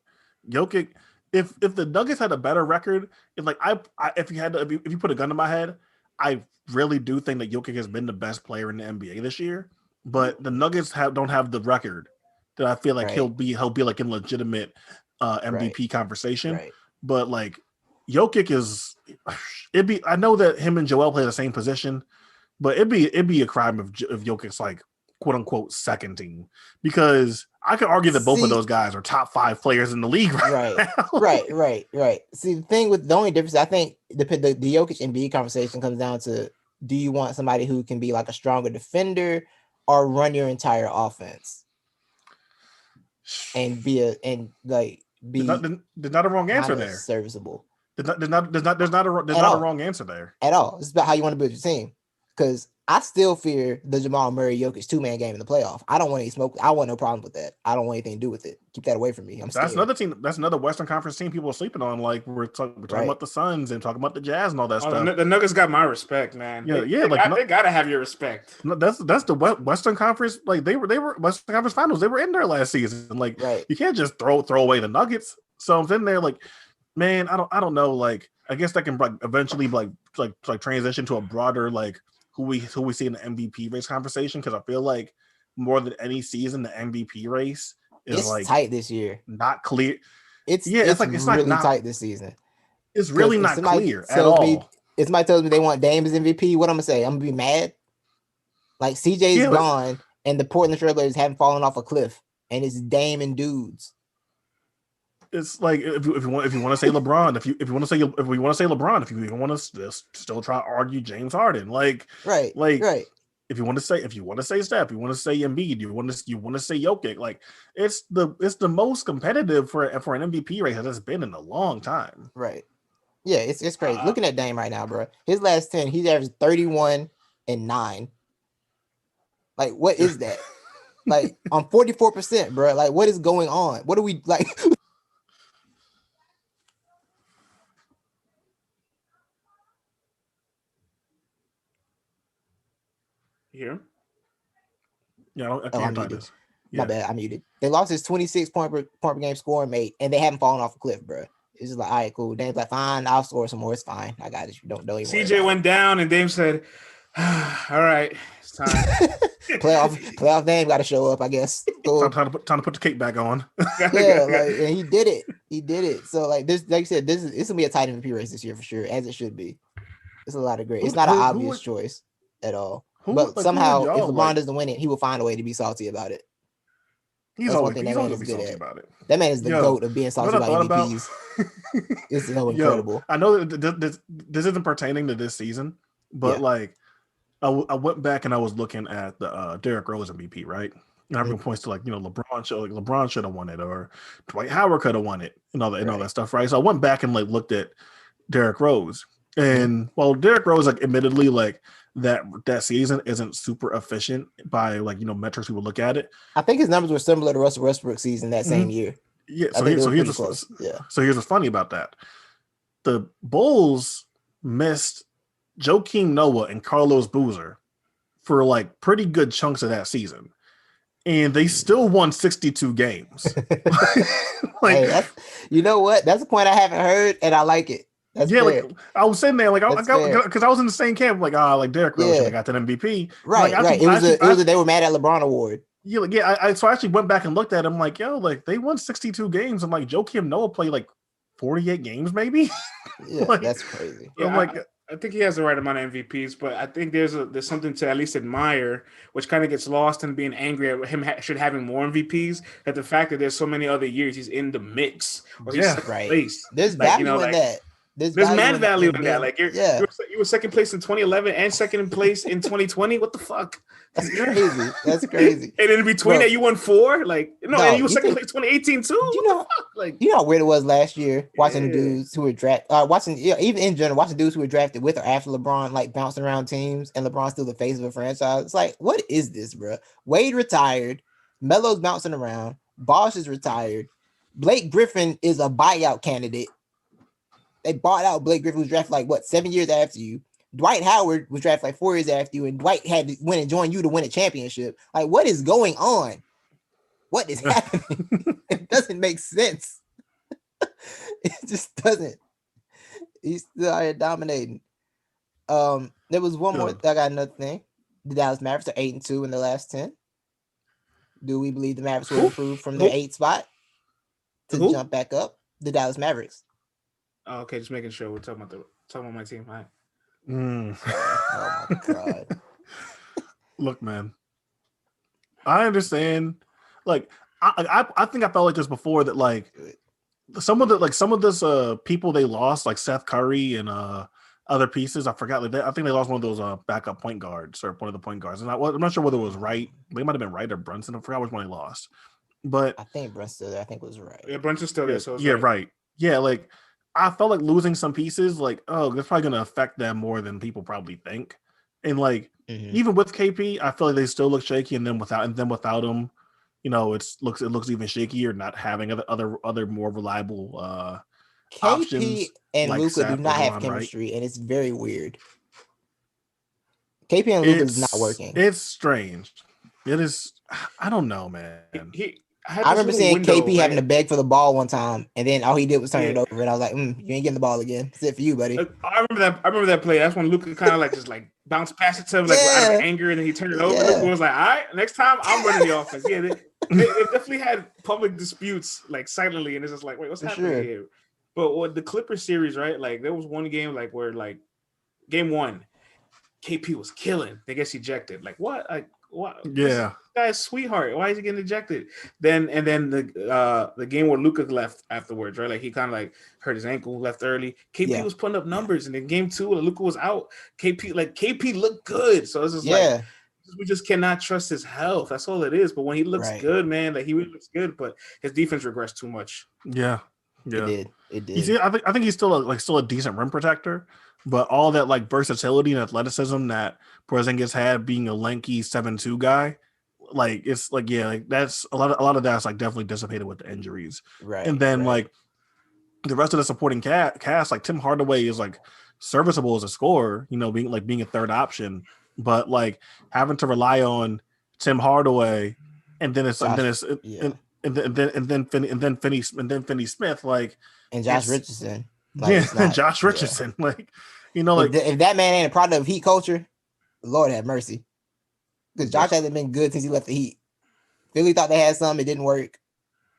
Jokic. If the Nuggets had a better record, if you put a gun to my head, I really do think that Jokic has been the best player in the NBA this year. But the Nuggets don't have the record that I feel like he'll be like in legitimate MVP conversation. Right. But like Jokic I know that him and Joel play the same position. But it'd be a crime if Jokic's like quote unquote second team, because I could argue that both of those guys are top 5 players in the league right now. Right. See, the only difference, I think the Jokic and Embiid conversation comes down to, do you want somebody who can be like a stronger defender or run your entire offense and there's not a wrong answer there. Serviceable. There's not a wrong answer there at all. It's about how you want to build your team. Because I still fear the Jamal Murray Jokic 2-man game in the playoff. I don't want any smoke. I want no problem with that. I don't want anything to do with it. Keep that away from me. That's another team. That's another Western Conference team people are sleeping on. Like we're talking about the Suns and talking about the Jazz and all that stuff. The Nuggets got my respect, man. They gotta have your respect. That's the Western Conference. Like they were Western Conference Finals. They were in there last season. Like you can't just throw away the Nuggets. So I'm sitting there like, man, I don't know. Like I guess that can like eventually like transition to a broader like who we see in the MVP race conversation, because I feel like more than any season the MVP race is like tight this year. Not clear. It's really tight this season. It's really not clear at all. If somebody tells me they want Dame as MVP, what I'm gonna say? I'm gonna be mad. Like CJ's gone, and the Portland Trailblazers haven't fallen off a cliff, and it's Dame and dudes. It's like if you want to say LeBron, if you want to say LeBron, if you even want to still try to argue James Harden, if you want to say Steph, you want to say Embiid, you want to say Jokic, like it's the most competitive for an MVP race that it's been in a long time. Right. Yeah, it's crazy. Looking at Dame right now, bro. His last 10, he's averaged 31 and 9. Like, what is that? Like on 44%, bro. Like, what is going on? What are we like? Here. Yeah, I can't find this. My bad, I muted. They lost his 26 point per game scoring mate, and they haven't fallen off a cliff, bro. It's just like, all right, cool. Dame's like, fine, I'll score some more. It's fine. I got it. Don't even CJ went down, and Dame said, all right, it's time. playoff Dame got to show up, I guess. Cool. Time to put the cape back on. Yeah, like, and he did it. So like this, like you said, this gonna be a tight MVP race this year for sure, as it should be. It's a lot of great. It's not an obvious choice at all. But somehow, if LeBron doesn't win it, he will find a way to be salty about it. He's always salty about it. That man is the GOAT of being salty about MVPs. It's so incredible. I know that this isn't pertaining to this season, but like I went back and I was looking at the Derrick Rose MVP, right? And everyone points to like, LeBron should have won it, or Dwight Howard could have won it, and all that stuff, right? So I went back and like looked at Derrick Rose, and while Derrick Rose, like, admittedly, like that season isn't super efficient by like metrics we would look at it. I think his numbers were similar to Russell Westbrook's season that same year. Yeah. I think they were pretty close. Yeah. So here's what's funny about that: the Bulls missed Joakim Noah and Carlos Boozer for like pretty good chunks of that season, and they still won 62 games. Like, hey, you know what? That's a point I haven't heard, and I like it. That's fair. Like I was sitting there, like because I was in the same camp, like like Derrick Rose should have got that MVP. Right, like, right. It was they were mad at LeBron award. Yeah, so I actually went back and looked at him, like, yo, like they won 62 games. I'm like, Joakim Noah played like 48 games, maybe. Yeah, like, that's crazy. Yeah, I'm like, I think he has the right amount of MVPs, but I think there's something to at least admire, which kind of gets lost in being angry at him should having more MVPs. That the fact that there's so many other years he's in the mix or he's second place. There's value in that. There's mad value in that. Like you were second place in 2011 and second place in 2020. What the fuck? That's crazy. That's crazy. And in between that, you won 4. Like and you were second place 2018 too. You know, like you know how weird it was last year watching dudes who were drafted. Even in general, watching dudes who were drafted with or after LeBron, like bouncing around teams, and LeBron's still the face of a franchise. It's like, what is this, bro? Wade retired, Melo's bouncing around, Bosh is retired, Blake Griffin is a buyout candidate. They bought out Blake Griffin, who was drafted like 7 years after you. Dwight Howard was drafted like 4 years after you, and Dwight had to win and join you to win a championship. Like, what is going on? What is happening? It doesn't make sense. It just doesn't. He's still out here dominating. There was one more. I got another thing. The Dallas Mavericks are 8-2 in the last 10. Do we believe the Mavericks will improve from their 8th spot to jump back up? The Dallas Mavericks. Oh, okay, just making sure we're talking about my team. All right. Oh my god! Look, man, I understand. Like, I think I felt like this before, that like some of this people they lost, like Seth Curry and other pieces. I forgot. Like, I think they lost one of those backup point guards, or one of the point guards. And I'm not sure whether it was Wright. They might have been Wright or Brunson. I forgot which one they lost. But I think Brunson's still there. I think it was Wright. Yeah, Brunson's still there. So right. Yeah, like I felt like losing some pieces. Like, oh, that's probably gonna affect them more than people probably think. And like even with KP, I feel like they still look shaky. And then without him, you know, it looks even shakier. Not having other more reliable KP options. And like Luka do not have chemistry, and it's very weird. KP and Luka is not working. It's strange. It is. I don't know, man. I remember seeing KP having to beg for the ball one time, and then all he did was turn it over, and I was like, "You ain't getting the ball again. It's it for you, buddy." I remember that play. That's when Luka kind of like just like bounced past it to him, like out of anger, and then he turned it over. Luka was like, "All right, next time I'm running the offense." Yeah, they definitely had public disputes like silently, and it's just like, wait, what's happening here? But with the Clippers series, right? Like there was one game like where like game 1, KP was killing. They gets ejected. Like what? Like what? Yeah. This guy's sweetheart. Why is he getting ejected? Then the game where Luka left afterwards, right? Like he kind of like hurt his ankle, left early. KP was putting up numbers, and then game 2, Luka was out. KP looked good. So it's just like we just cannot trust his health. That's all it is. But when he looks good, man, like he really looks good, but his defense regressed too much. Yeah. It did. I think he's still a decent rim protector, but all that like versatility and athleticism that Porzingis had, being a lanky 7'2" guy, like it's like like that's a lot of that's like definitely dissipated with the injuries, right? And then like the rest of the supporting cast, like Tim Hardaway is like serviceable as a scorer, you know, being a third option, but like having to rely on Tim Hardaway and then Finney Smith, like, and Josh Richardson, Josh Richardson, like, you know, like if that man ain't a product of Heat culture, Lord have mercy, because Josh hasn't been good since he left the Heat. Philly thought they had some, it didn't work.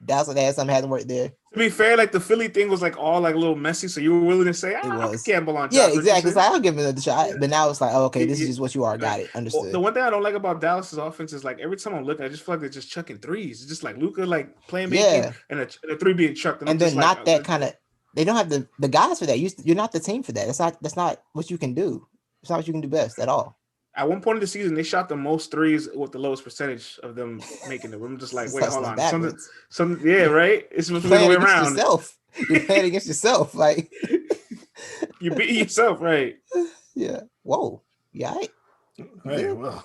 Dallas thought they had some, hasn't worked there. To be fair, like the Philly thing was like all like a little messy, so you were willing to say, I can gamble on Josh exactly. Richardson. It's like, I'll give him another shot, but now it's like, oh, okay, this is just what you are. Got it, understood. Well, the one thing I don't like about Dallas's offense is like every time I'm looking, I just feel like they're just chucking threes. It's just like Luka like playing making and a three being chucked, and they're not that kind of. They don't have the guys for that. You're not the team for that. That's not what you can do. It's not what you can do best at all. At one point in the season, they shot the most threes with the lowest percentage of them making them. I'm just like, wait, hold on. Right? It's supposed to be the way around. You're playing against yourself. Like you beat yourself, right? Yeah. Whoa. Yeah. Hey, well,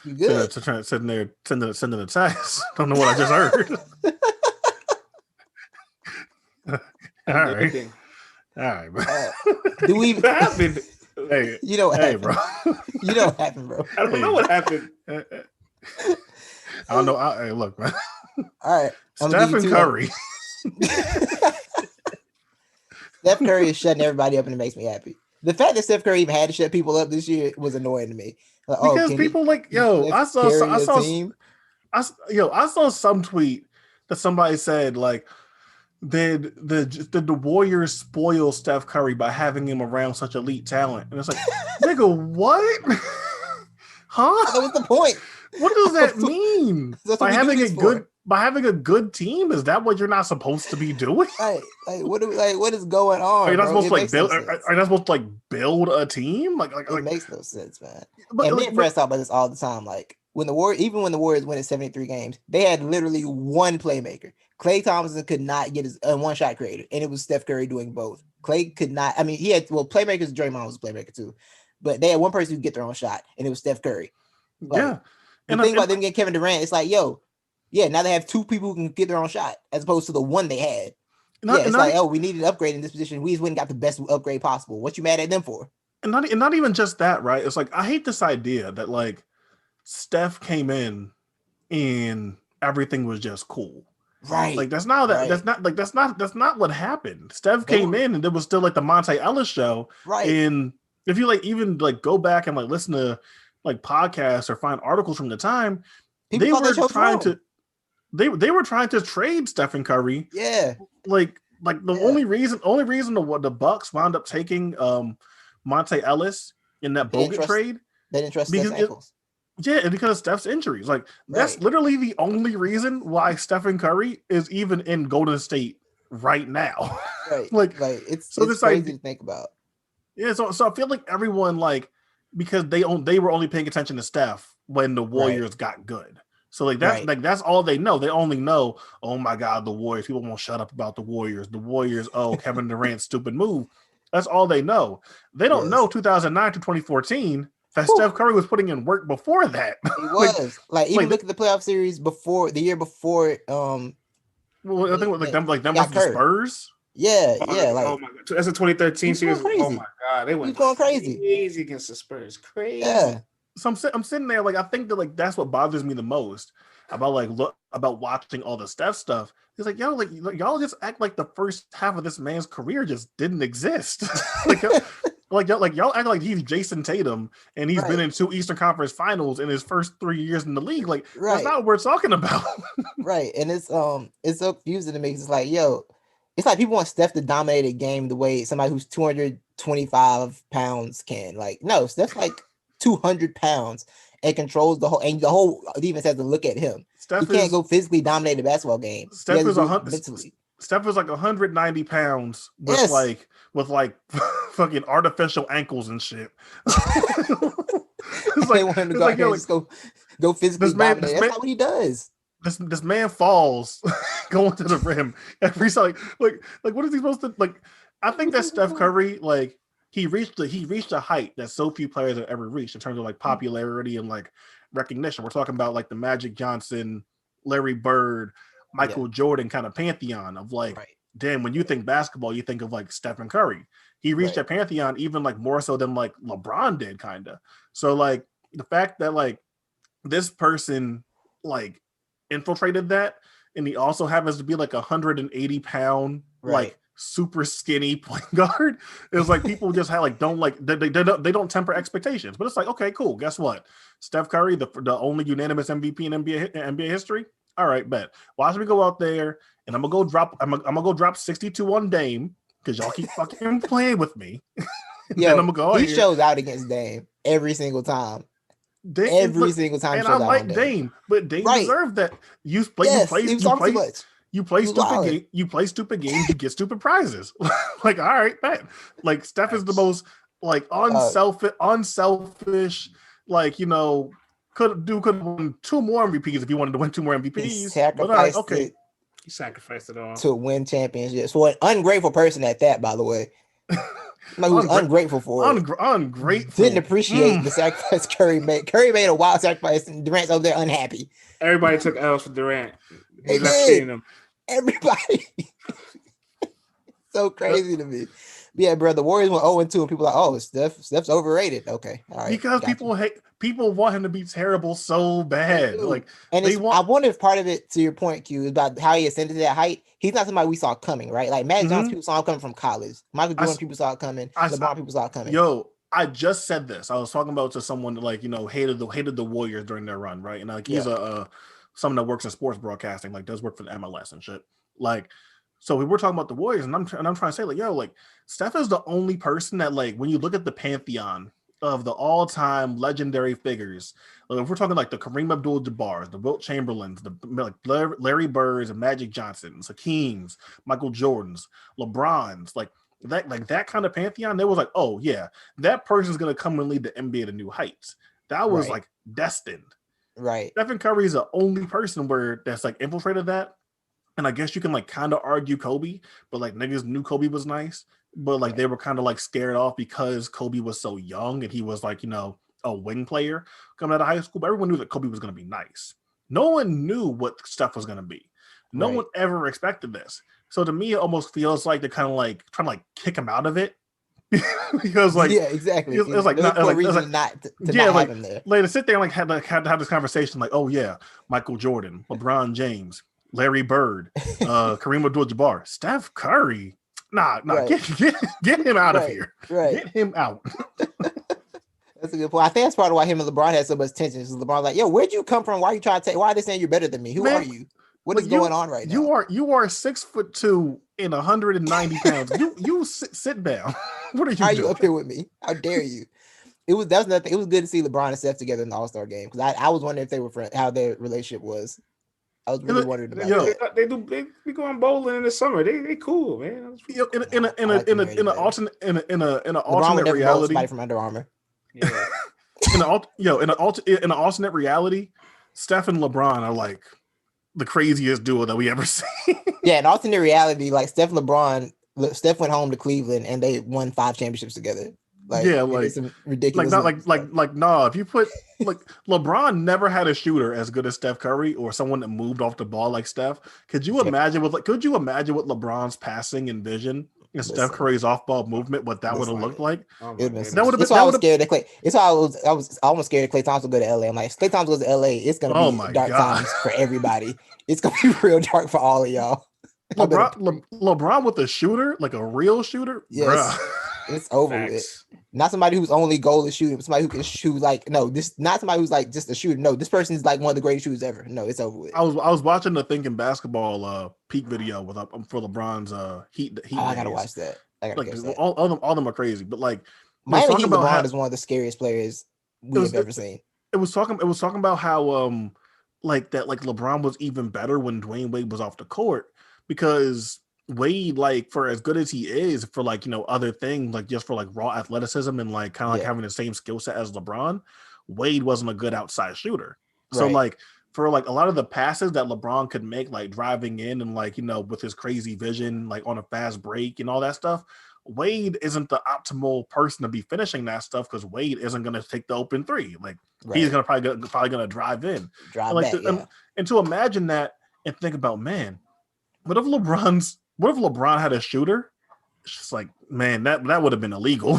you good? Sitting there sending a text. Don't know what I just heard. All right. Everything. All right, bro. Do we? What happened? Hey, You know what hey, happened. bro. You know what happened, bro. I don't know what happened. I don't know. Hey, look, man. All right. Stephen Curry. Steph Curry is shutting everybody up, and it makes me happy. The fact that Steph Curry even had to shut people up this year was annoying to me. Like, Because people I saw some tweet that somebody said like, did the Warriors spoil Steph Curry by having him around such elite talent? And it's like, nigga, what? Huh? That was the point. What does that mean? By having a good team, is that what you're not supposed to be doing? What is going on? Are you not supposed to build? No are you not supposed to build a team? It makes no sense, man. And me and Fred talk about this all the time. Like when the Warriors win 73 games, they had literally one playmaker. Klay Thompson could not get his one shot creator, and it was Steph Curry doing both. Klay could not. I mean, he had playmakers. Draymond was a playmaker too, but they had one person who could get their own shot, and it was Steph Curry. Yeah. And the thing about them getting Kevin Durant, it's like, now they have two people who can get their own shot as opposed to the one they had. We needed an upgrade in this position. We just went and got the best upgrade possible. What you mad at them for? And not even just that, right? It's like, I hate this idea that like Steph came in and everything was just cool. Right. Like that's not what happened. Steph came in and there was still like the Monte Ellis show. Right. And if you even go back and listen to podcasts or find articles from the time, they were trying to trade Stephen Curry. Yeah. Only reason the Bucks wound up taking Monte Ellis in that Bogut trade. They didn't trust Steph's ankles. And because of Steph's injuries. That's literally the only reason why Stephen Curry is even in Golden State right now. Right. It's crazy to think about. Yeah, so I feel like everyone because they were only paying attention to Steph when the Warriors got good. So that's all they know. They only know, oh my God, the Warriors. People won't shut up about the Warriors. The Warriors, Kevin Durant's stupid move. That's all they know. They don't know 2009 to 2014 that Steph Curry was putting in work before that. He was. Even look at the playoff series before the year before. I think it was them versus the Spurs. Yeah, oh my God, that's a 2013 series. Oh my God, they went going crazy against the Spurs. Crazy. Yeah. So I'm sitting there I think that that's what bothers me the most about watching all the Steph stuff. It's like, y'all just act like the first half of this man's career just didn't exist. Y'all act like he's Jason Tatum and he's been in 2 Eastern Conference Finals in his first 3 years in the league. That's not what we're talking about. Right, and it's so confusing to me. It's like, it's like people want Steph to dominate a game the way somebody who's 225 pounds can. No, Steph's 200 pounds and controls the whole defense has to look at him. He can't go physically dominate a basketball game. Steph is 190 pounds with fucking artificial ankles and shit. They want him to go physically dominate. That's not what he does. This man falls going to the rim every time. What is he supposed to I think that Steph Curry he reached a height that so few players have ever reached in terms of popularity and recognition. We're talking about the Magic Johnson, Larry Bird, Michael Jordan kind of pantheon of damn, when you think basketball, you think of Stephen Curry. He reached that pantheon even more so than LeBron did, kind of. So the fact that this person infiltrated that, and he also happens to be 180 pound super skinny point guard, is people just have they don't temper expectations. But it's okay, cool. Guess what? Steph Curry, the only unanimous MVP in NBA history. All right, bet. Watch me go out there and I'm gonna go drop 62 on Dame because y'all keep fucking playing with me. He shows out against Dame every single time. Single time. And I like Dame, but Dame deserved that. You play stupid games, you get stupid prizes. All right, man. Steph is the most unselfish, could have won 2 more MVPs if he wanted to win 2 more MVPs. He sacrificed he sacrificed it all to win championships for an ungrateful person at that, by the way. Who's ungrateful for it. Ungrateful. Didn't appreciate the sacrifice Curry made. Curry made a wild sacrifice, and Durant's over there unhappy. Everybody took L's for Durant. Everybody. so crazy to me. Yeah, bro. The Warriors went 0-2, and people are like, oh, Steph's overrated. Okay, all right. Because people want him to be terrible so bad. Like and I wonder if part of it, to your point, Q, is about how he ascended to that height. He's not somebody we saw coming, right? Like Magic Johnson, people saw him coming from college. Michael Jordan, people saw it coming. LeBron, people saw it coming. Yo, I just said this. I was talking about to someone that, like, you know, hated the Warriors during their run, right? And like he's someone that works in sports broadcasting, like does work for the MLS and shit. Like, so we were talking about the Warriors, and I'm trying to say, like, yo, like Steph is the only person that, like, when you look at the pantheon of the all-time legendary figures, like if we're talking like the Kareem Abdul-Jabbars, the Wilt Chamberlains, the like Larry Birds and Magic Johnsons, Hakeem's, Michael Jordan's, LeBron's, like that kind of pantheon, they was like, oh yeah, that person's gonna come and lead the NBA to new heights. That was like destined. Right. Stephen Curry is the only person that's like infiltrated that. And I guess you can like kind of argue Kobe, but like niggas knew Kobe was nice, but like they were kind of like scared off because Kobe was so young and he was like, you know, a wing player coming out of high school. But everyone knew that Kobe was going to be nice. No one knew what Steph was going to be. No one ever expected this. So to me, it almost feels like they're kind of like trying to like kick him out of it. Because like exactly. It's like not have him there. Like to sit there and like have this conversation like, oh yeah, Michael Jordan, LeBron James, Larry Bird, Kareem Abdul-Jabbar, Steph Curry. Nah, get him out of here. Right. Get him out. That's a good point. I think that's part of why him and LeBron had so much tension. Is LeBron like, yo, where'd you come from? Why are you trying to take? Why are they saying you're better than me? Who are you? What is going on right now? You are 6'2" and 190 pounds. you sit down. What are you doing? How are you up here with me? How dare you? That's nothing. It was good to see LeBron and Steph together in the All-Star game because I was wondering if they were friends, how their relationship was. I was really wondering about that. They be going bowling in the summer. They cool, man. In an alternate reality, somebody from Under Armour. Yeah. in an alternate reality, Steph and LeBron are like the craziest duo that we ever seen. Yeah, in alternate reality, like Steph went home to Cleveland and they won 5 championships together. Like, yeah, like some ridiculous. If you put like LeBron never had a shooter as good as Steph Curry or someone that moved off the ball like Steph. Could you imagine what LeBron's passing and vision and Steph Curry's off ball movement, what that would have looked like? That would have been. I was scared of Klay. It's why I was almost scared that Klay Thompson would go to LA. I'm like, if Klay Thompson goes to LA, it's gonna be dark times for everybody. It's gonna be real dark for all of y'all. LeBron with a shooter, like a real shooter, yes. Bruh. It's over with. Not somebody whose only goal is shooting, but somebody who can shoot like not somebody who's like just a shooter. No, this person is like one of the greatest shooters ever. No, it's over with. I was watching the Thinking Basketball peak video for LeBron's Heat. I gotta watch that. All of them are crazy, but like Miami Heat LeBron is one of the scariest players we've ever seen. It was talking about how like LeBron was even better when Dwayne Wade was off the court because Wade, like, for as good as he is for like, you know, other things, like just for like raw athleticism and like kind of like having the same skill set as LeBron, Wade wasn't a good outside shooter. So like for like a lot of the passes that LeBron could make, like driving in and like, you know, with his crazy vision, like on a fast break and all that stuff, Wade isn't the optimal person to be finishing that stuff because Wade isn't going to take the open three. Like he's gonna probably gonna drive in. And to imagine that and think about, man, what if LeBron had a shooter? It's just like, man, that would have been illegal.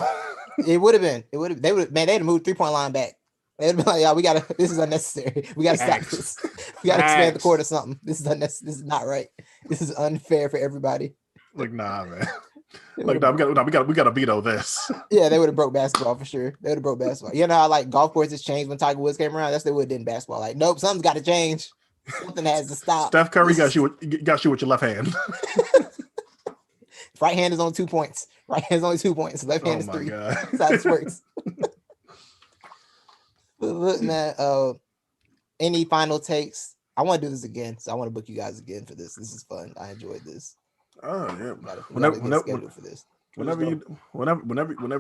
It would have been. They'd have moved 3-point line back. They'd be like, yeah, this is unnecessary. We gotta stop this. We gotta expand the court or something. This is unnecessary. This is not right. This is unfair for everybody. Like, nah, man. Like, nah, we gotta veto this. Yeah, they would have broke basketball for sure. They would have broke basketball. You know how like golf courses changed when Tiger Woods came around? That's what they would have did in basketball. Like, nope, something's got to change. Something has to stop. Steph Curry got you with your left hand. Right hand is only 2 points. Right hand is only 2 points. Left hand is 3. That's how this works. But look, man. Any final takes? I want to do this again, so I want to book you guys again for this. This is fun. I enjoyed this. Oh yeah. Whenever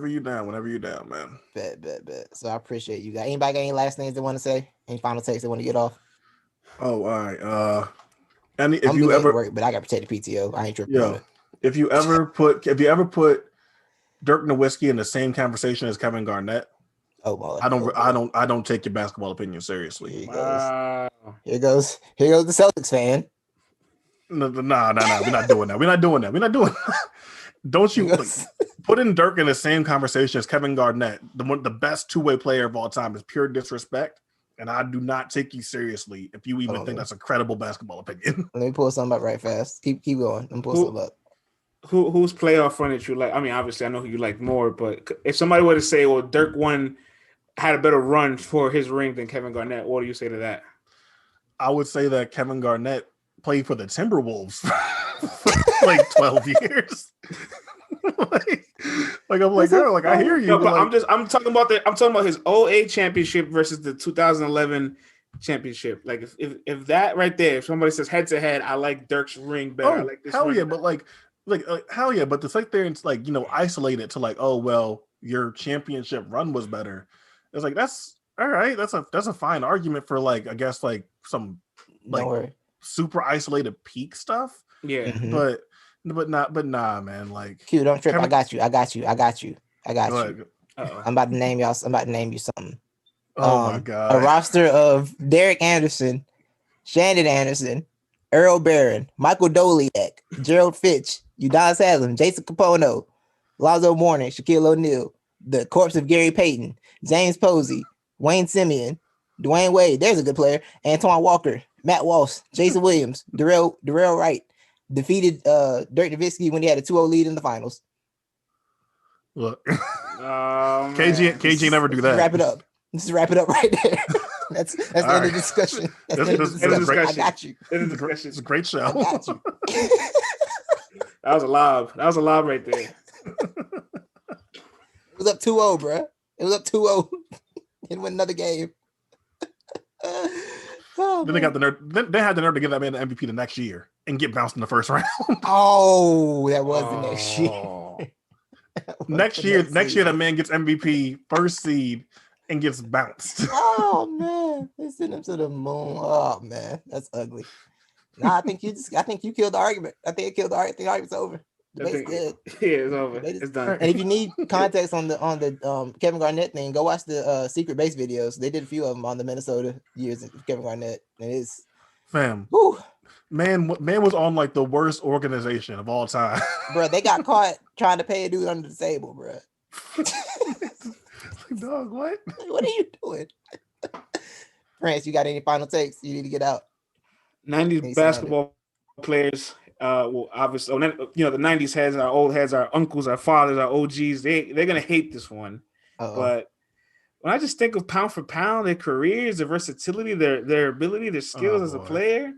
you down, man. Bet. So I appreciate you guys. Anybody got any last things they want to say? Any final takes they want to get off? Oh, all right. But I got to protect the PTO. I ain't tripping. Yeah. If you ever put Dirk Nowitzki in the same conversation as Kevin Garnett, I don't take your basketball opinion seriously. Here goes the Celtics fan. No. We're not doing that. don't you put in Dirk in the same conversation as Kevin Garnett, the best two-way player of all time, is pure disrespect. And I do not take you seriously if you even think that's a credible basketball opinion. Let me pull something up right fast. Keep going. I'm pull something up. Who's playoff run that you like? I mean, obviously, I know who you like more, but if somebody were to say, well, Dirk had a better run for his ring than Kevin Garnett, what do you say to that? I would say that Kevin Garnett played for the Timberwolves for like 12 years. I hear you. No, but I'm talking about his 08 championship versus the 2011 championship. Like if that right there, if somebody says head to head, I like Dirk's ring better. I like this. Hell yeah, but hell yeah, but to sit there and isolate it to oh well, your championship run was better. It's like that's all right. That's a fine argument for I guess some super isolated peak stuff. Yeah, but nah, man. Q, don't trip. I got you. Uh-oh. I'm about to name y'all. I'm about to name you something. Oh my god! A roster of Derek Anderson, Shandon Anderson, Earl Barron, Michael Doliak, Gerald Fitch, Udonis Haslam, Jason Capono, Lonzo Mourning, Shaquille O'Neal, the corpse of Gary Payton, James Posey, Wayne Simeon, Dwayne Wade. There's a good player. Antoine Walker, Matt Walsh, Jason Williams, Darrell Wright. Defeated Dirk Nowitzki when he had a 2-0 lead in the finals. Look, KG never do that. Wrap it up. Let's wrap it up right there. That's the end of the discussion. I got you. It's a great show. I got you. That was a lob. That was a lob right there. It was up 2-0, bro. It was up 2-0. Didn't win another game. Then they got the nerve. They had the nerve to give that man the MVP the next year and get bounced in the first round. Oh, that was the next year. Next year, that man gets MVP, first seed, and gets bounced. Oh man, they sent him to the moon. Oh man, that's ugly. Nah, I think you killed the argument. I think it killed the argument. The argument's over. Debate's good. Yeah, it's over. It's done. And if you need context on the Kevin Garnett thing, go watch the secret base videos. They did a few of them on the Minnesota years of Kevin Garnett, and it's man was on the worst organization of all time. Bro, they got caught trying to pay a dude under the table, bro. Dog, what? What are you doing? France, you got any final takes? You need to get out. 90s basketball players. Well, obviously, the 90s heads, our old heads, our uncles, our fathers, our OGs, they're gonna hate this one. But when I just think of pound for pound, their careers, their versatility, their ability, their skills as a player,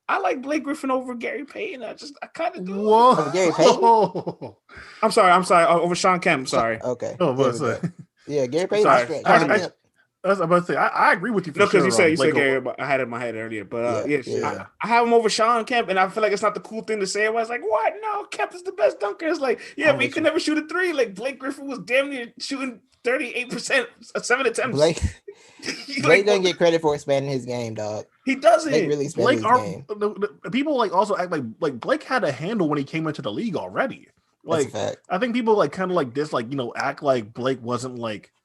I like Blake Griffin over Gary Payton. I kind of do. Whoa, over Gary Payton. I'm sorry. Over Sean Kemp. Sorry. Okay. Yeah, Gary Payton. I was about to say, I agree with you. No, because you said Gary, but I had it in my head earlier. But I have him over Sean Kemp, and I feel like it's not the cool thing to say. I was like, what? No, Kemp is the best dunker. It's like, yeah, but he could never shoot a three. Like Blake Griffin was damn near shooting 38%, 7 attempts. Blake doesn't get credit for expanding his game, dog. He doesn't. Blake really expanded his game. People also act like Blake had a handle when he came into the league already. That's a fact. I think people kind of act like Blake wasn't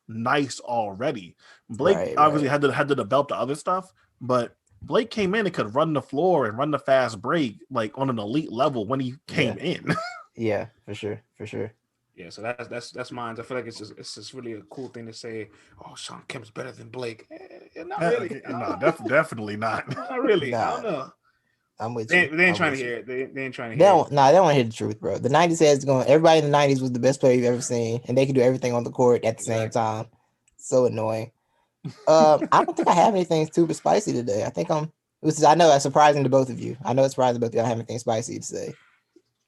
nice already. Blake obviously had to develop the other stuff, but Blake came in and could run the floor and run the fast break on an elite level when he came in. Yeah, for sure. Yeah, so that's mine. I feel like it's just really a cool thing to say. Oh, Sean Kemp's better than Blake. Not really. No, definitely not. Not really. I don't know. I'm with you. They ain't trying to hear it. They ain't trying to hear it. They don't want to hear the truth, bro. The 90s heads going. Everybody in the 90s was the best player you've ever seen, and they could do everything on the court at the same time. So annoying. I don't think I have anything super spicy today. I know that's surprising to both of you. I know it's surprising to both of you. I don't have anything spicy to say.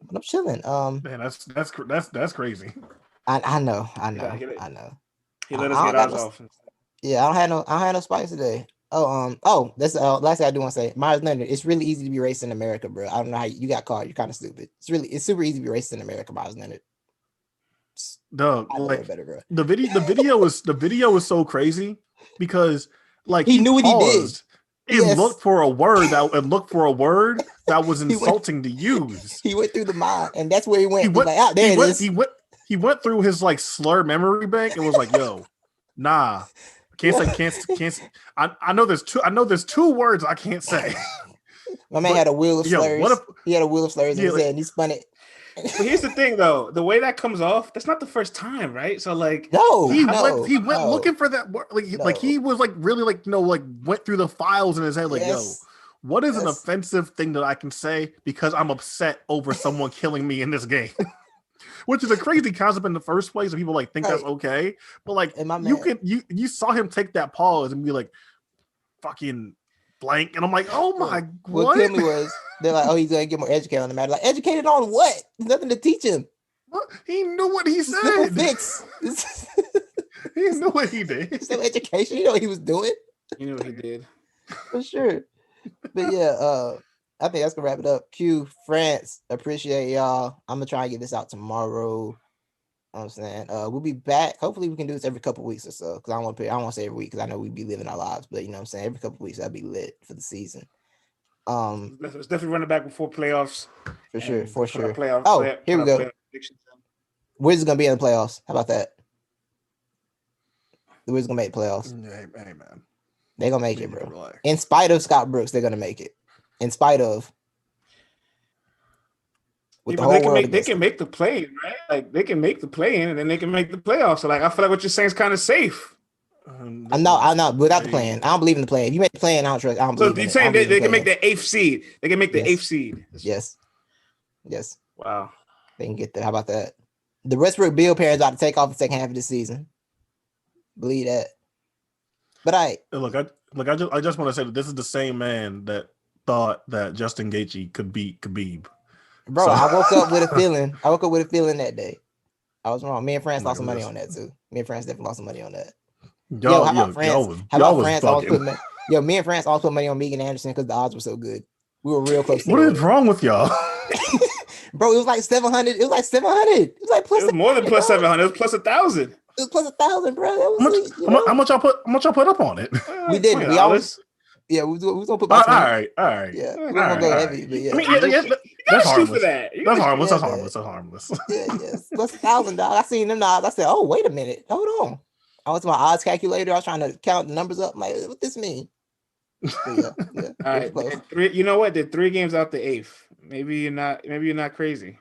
But I'm chilling. Man, that's crazy. I know. He let us get ours off. Yeah, I don't have no spice today. That's last thing I do want to say. Myers Leonard, it's really easy to be racist in America, bro. I don't know how you got caught. You're kind of stupid. It's super easy to be racist in America, Myers Leonard. Dog, better, bro. The video was so crazy because he knew what he did. It looked for a word that was insulting to use. He went through the mind, and that's where he went. He went through his slur memory bank and was like, "Yo, nah, can't. I know there's two words I can't say." My man had a wheel of slurs. He had a wheel of slurs in his head, and he spun it. But here's the thing, though. The way that comes off, that's not the first time, right? So, like, No, he no, went no, looking for that. Like he was like really like like went through the files in his head. Like, yes, what is an yes. offensive thing that I can say because I'm upset over someone killing me in this game? Which is a crazy concept in the first place. And people like think that's okay, but like And my you man- can you saw him take that pause and be like, fucking blank, and I'm like, oh my, what killed me was they're like, oh, he's gonna get more educated on the matter. Like, educated on what? There's nothing to teach him. What? He knew what he said. Simple fix. He knew what he did. Some education. You know what he was doing you know what he did. for sure. But yeah, I think that's gonna wrap it up. Q France, appreciate y'all. I'm gonna try and get this out tomorrow. I'm saying we'll be back. Hopefully we can do this every couple weeks or so. Because I don't want to say every week because I know we be living our lives, but you know what I'm saying, every couple weeks that'd be lit for the season. It's definitely running back before playoffs. For sure. Playoff, Here we go. Where's it gonna be in the playoffs? How about that? The Wizards gonna make playoffs. Hey man, they're gonna make it, bro. In spite of Scott Brooks, they're gonna make it. In spite of. They can make the play, right? Like they can make the play in, and then they can make the playoffs. So like I feel like what you're saying is kind of safe. I'm not without the plan. I don't believe in the plan. If you make the plan, I don't trust. I don't believe. So you're saying they can make the 8th seed? They can make the 8th seed. Yes. Wow. They can get there. How about that? The Westbrook Bill parents about to take off the second half of the season. Believe that. But I just want to say that this is the same man that thought that Justin Gaethje could beat Khabib. Bro, so. I woke up with a feeling that day. I was wrong. Me and France lost some money on that too. Me and France definitely lost some money on that. How about France? Me and France also put money on Megan Anderson because the odds were so good. We were real close. What is wrong with y'all? Bro, it was like 700. It was like 700. It was like plus. It was more than plus 700. It was plus 1,000. It was plus 1,000, bro. How much y'all put up on it? We didn't. We always. Yeah, we was gonna put. All right. Yeah, we're gonna go heavy, but yeah. I mean, that's harmless. That's harmless. Yeah, yes. Plus $1,000. I seen them odds. I said, "Oh, wait a minute, hold on." I went to my odds calculator. I was trying to count the numbers up. I'm like, what this mean? Yeah. All right. You know what? They're 3 games out the 8th. Maybe you're not crazy.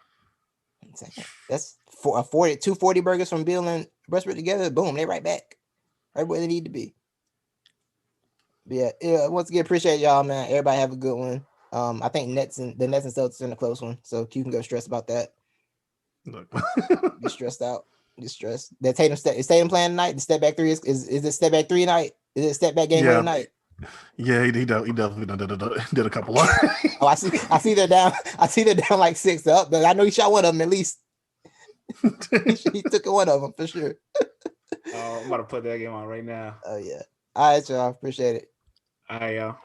That's 240 burgers from Bill and Westbrook together. Boom, they right back, right where they need to be. But yeah. Once again, appreciate y'all, man. Everybody have a good one. I think the Nets and Celtics in a close one, so you can go stress about that. Look. Get stressed out. Get stressed. That is Tatum playing tonight? The step back 3 is it step back 3 night? Is it step back game tonight? Yeah, he definitely did a couple of. Oh, I see they're down. I see they're down like 6 up, but I know he shot one of them at least. he took one of them for sure. I'm about to put that game on right now. Oh yeah. All right, y'all. Appreciate it. All right, y'all.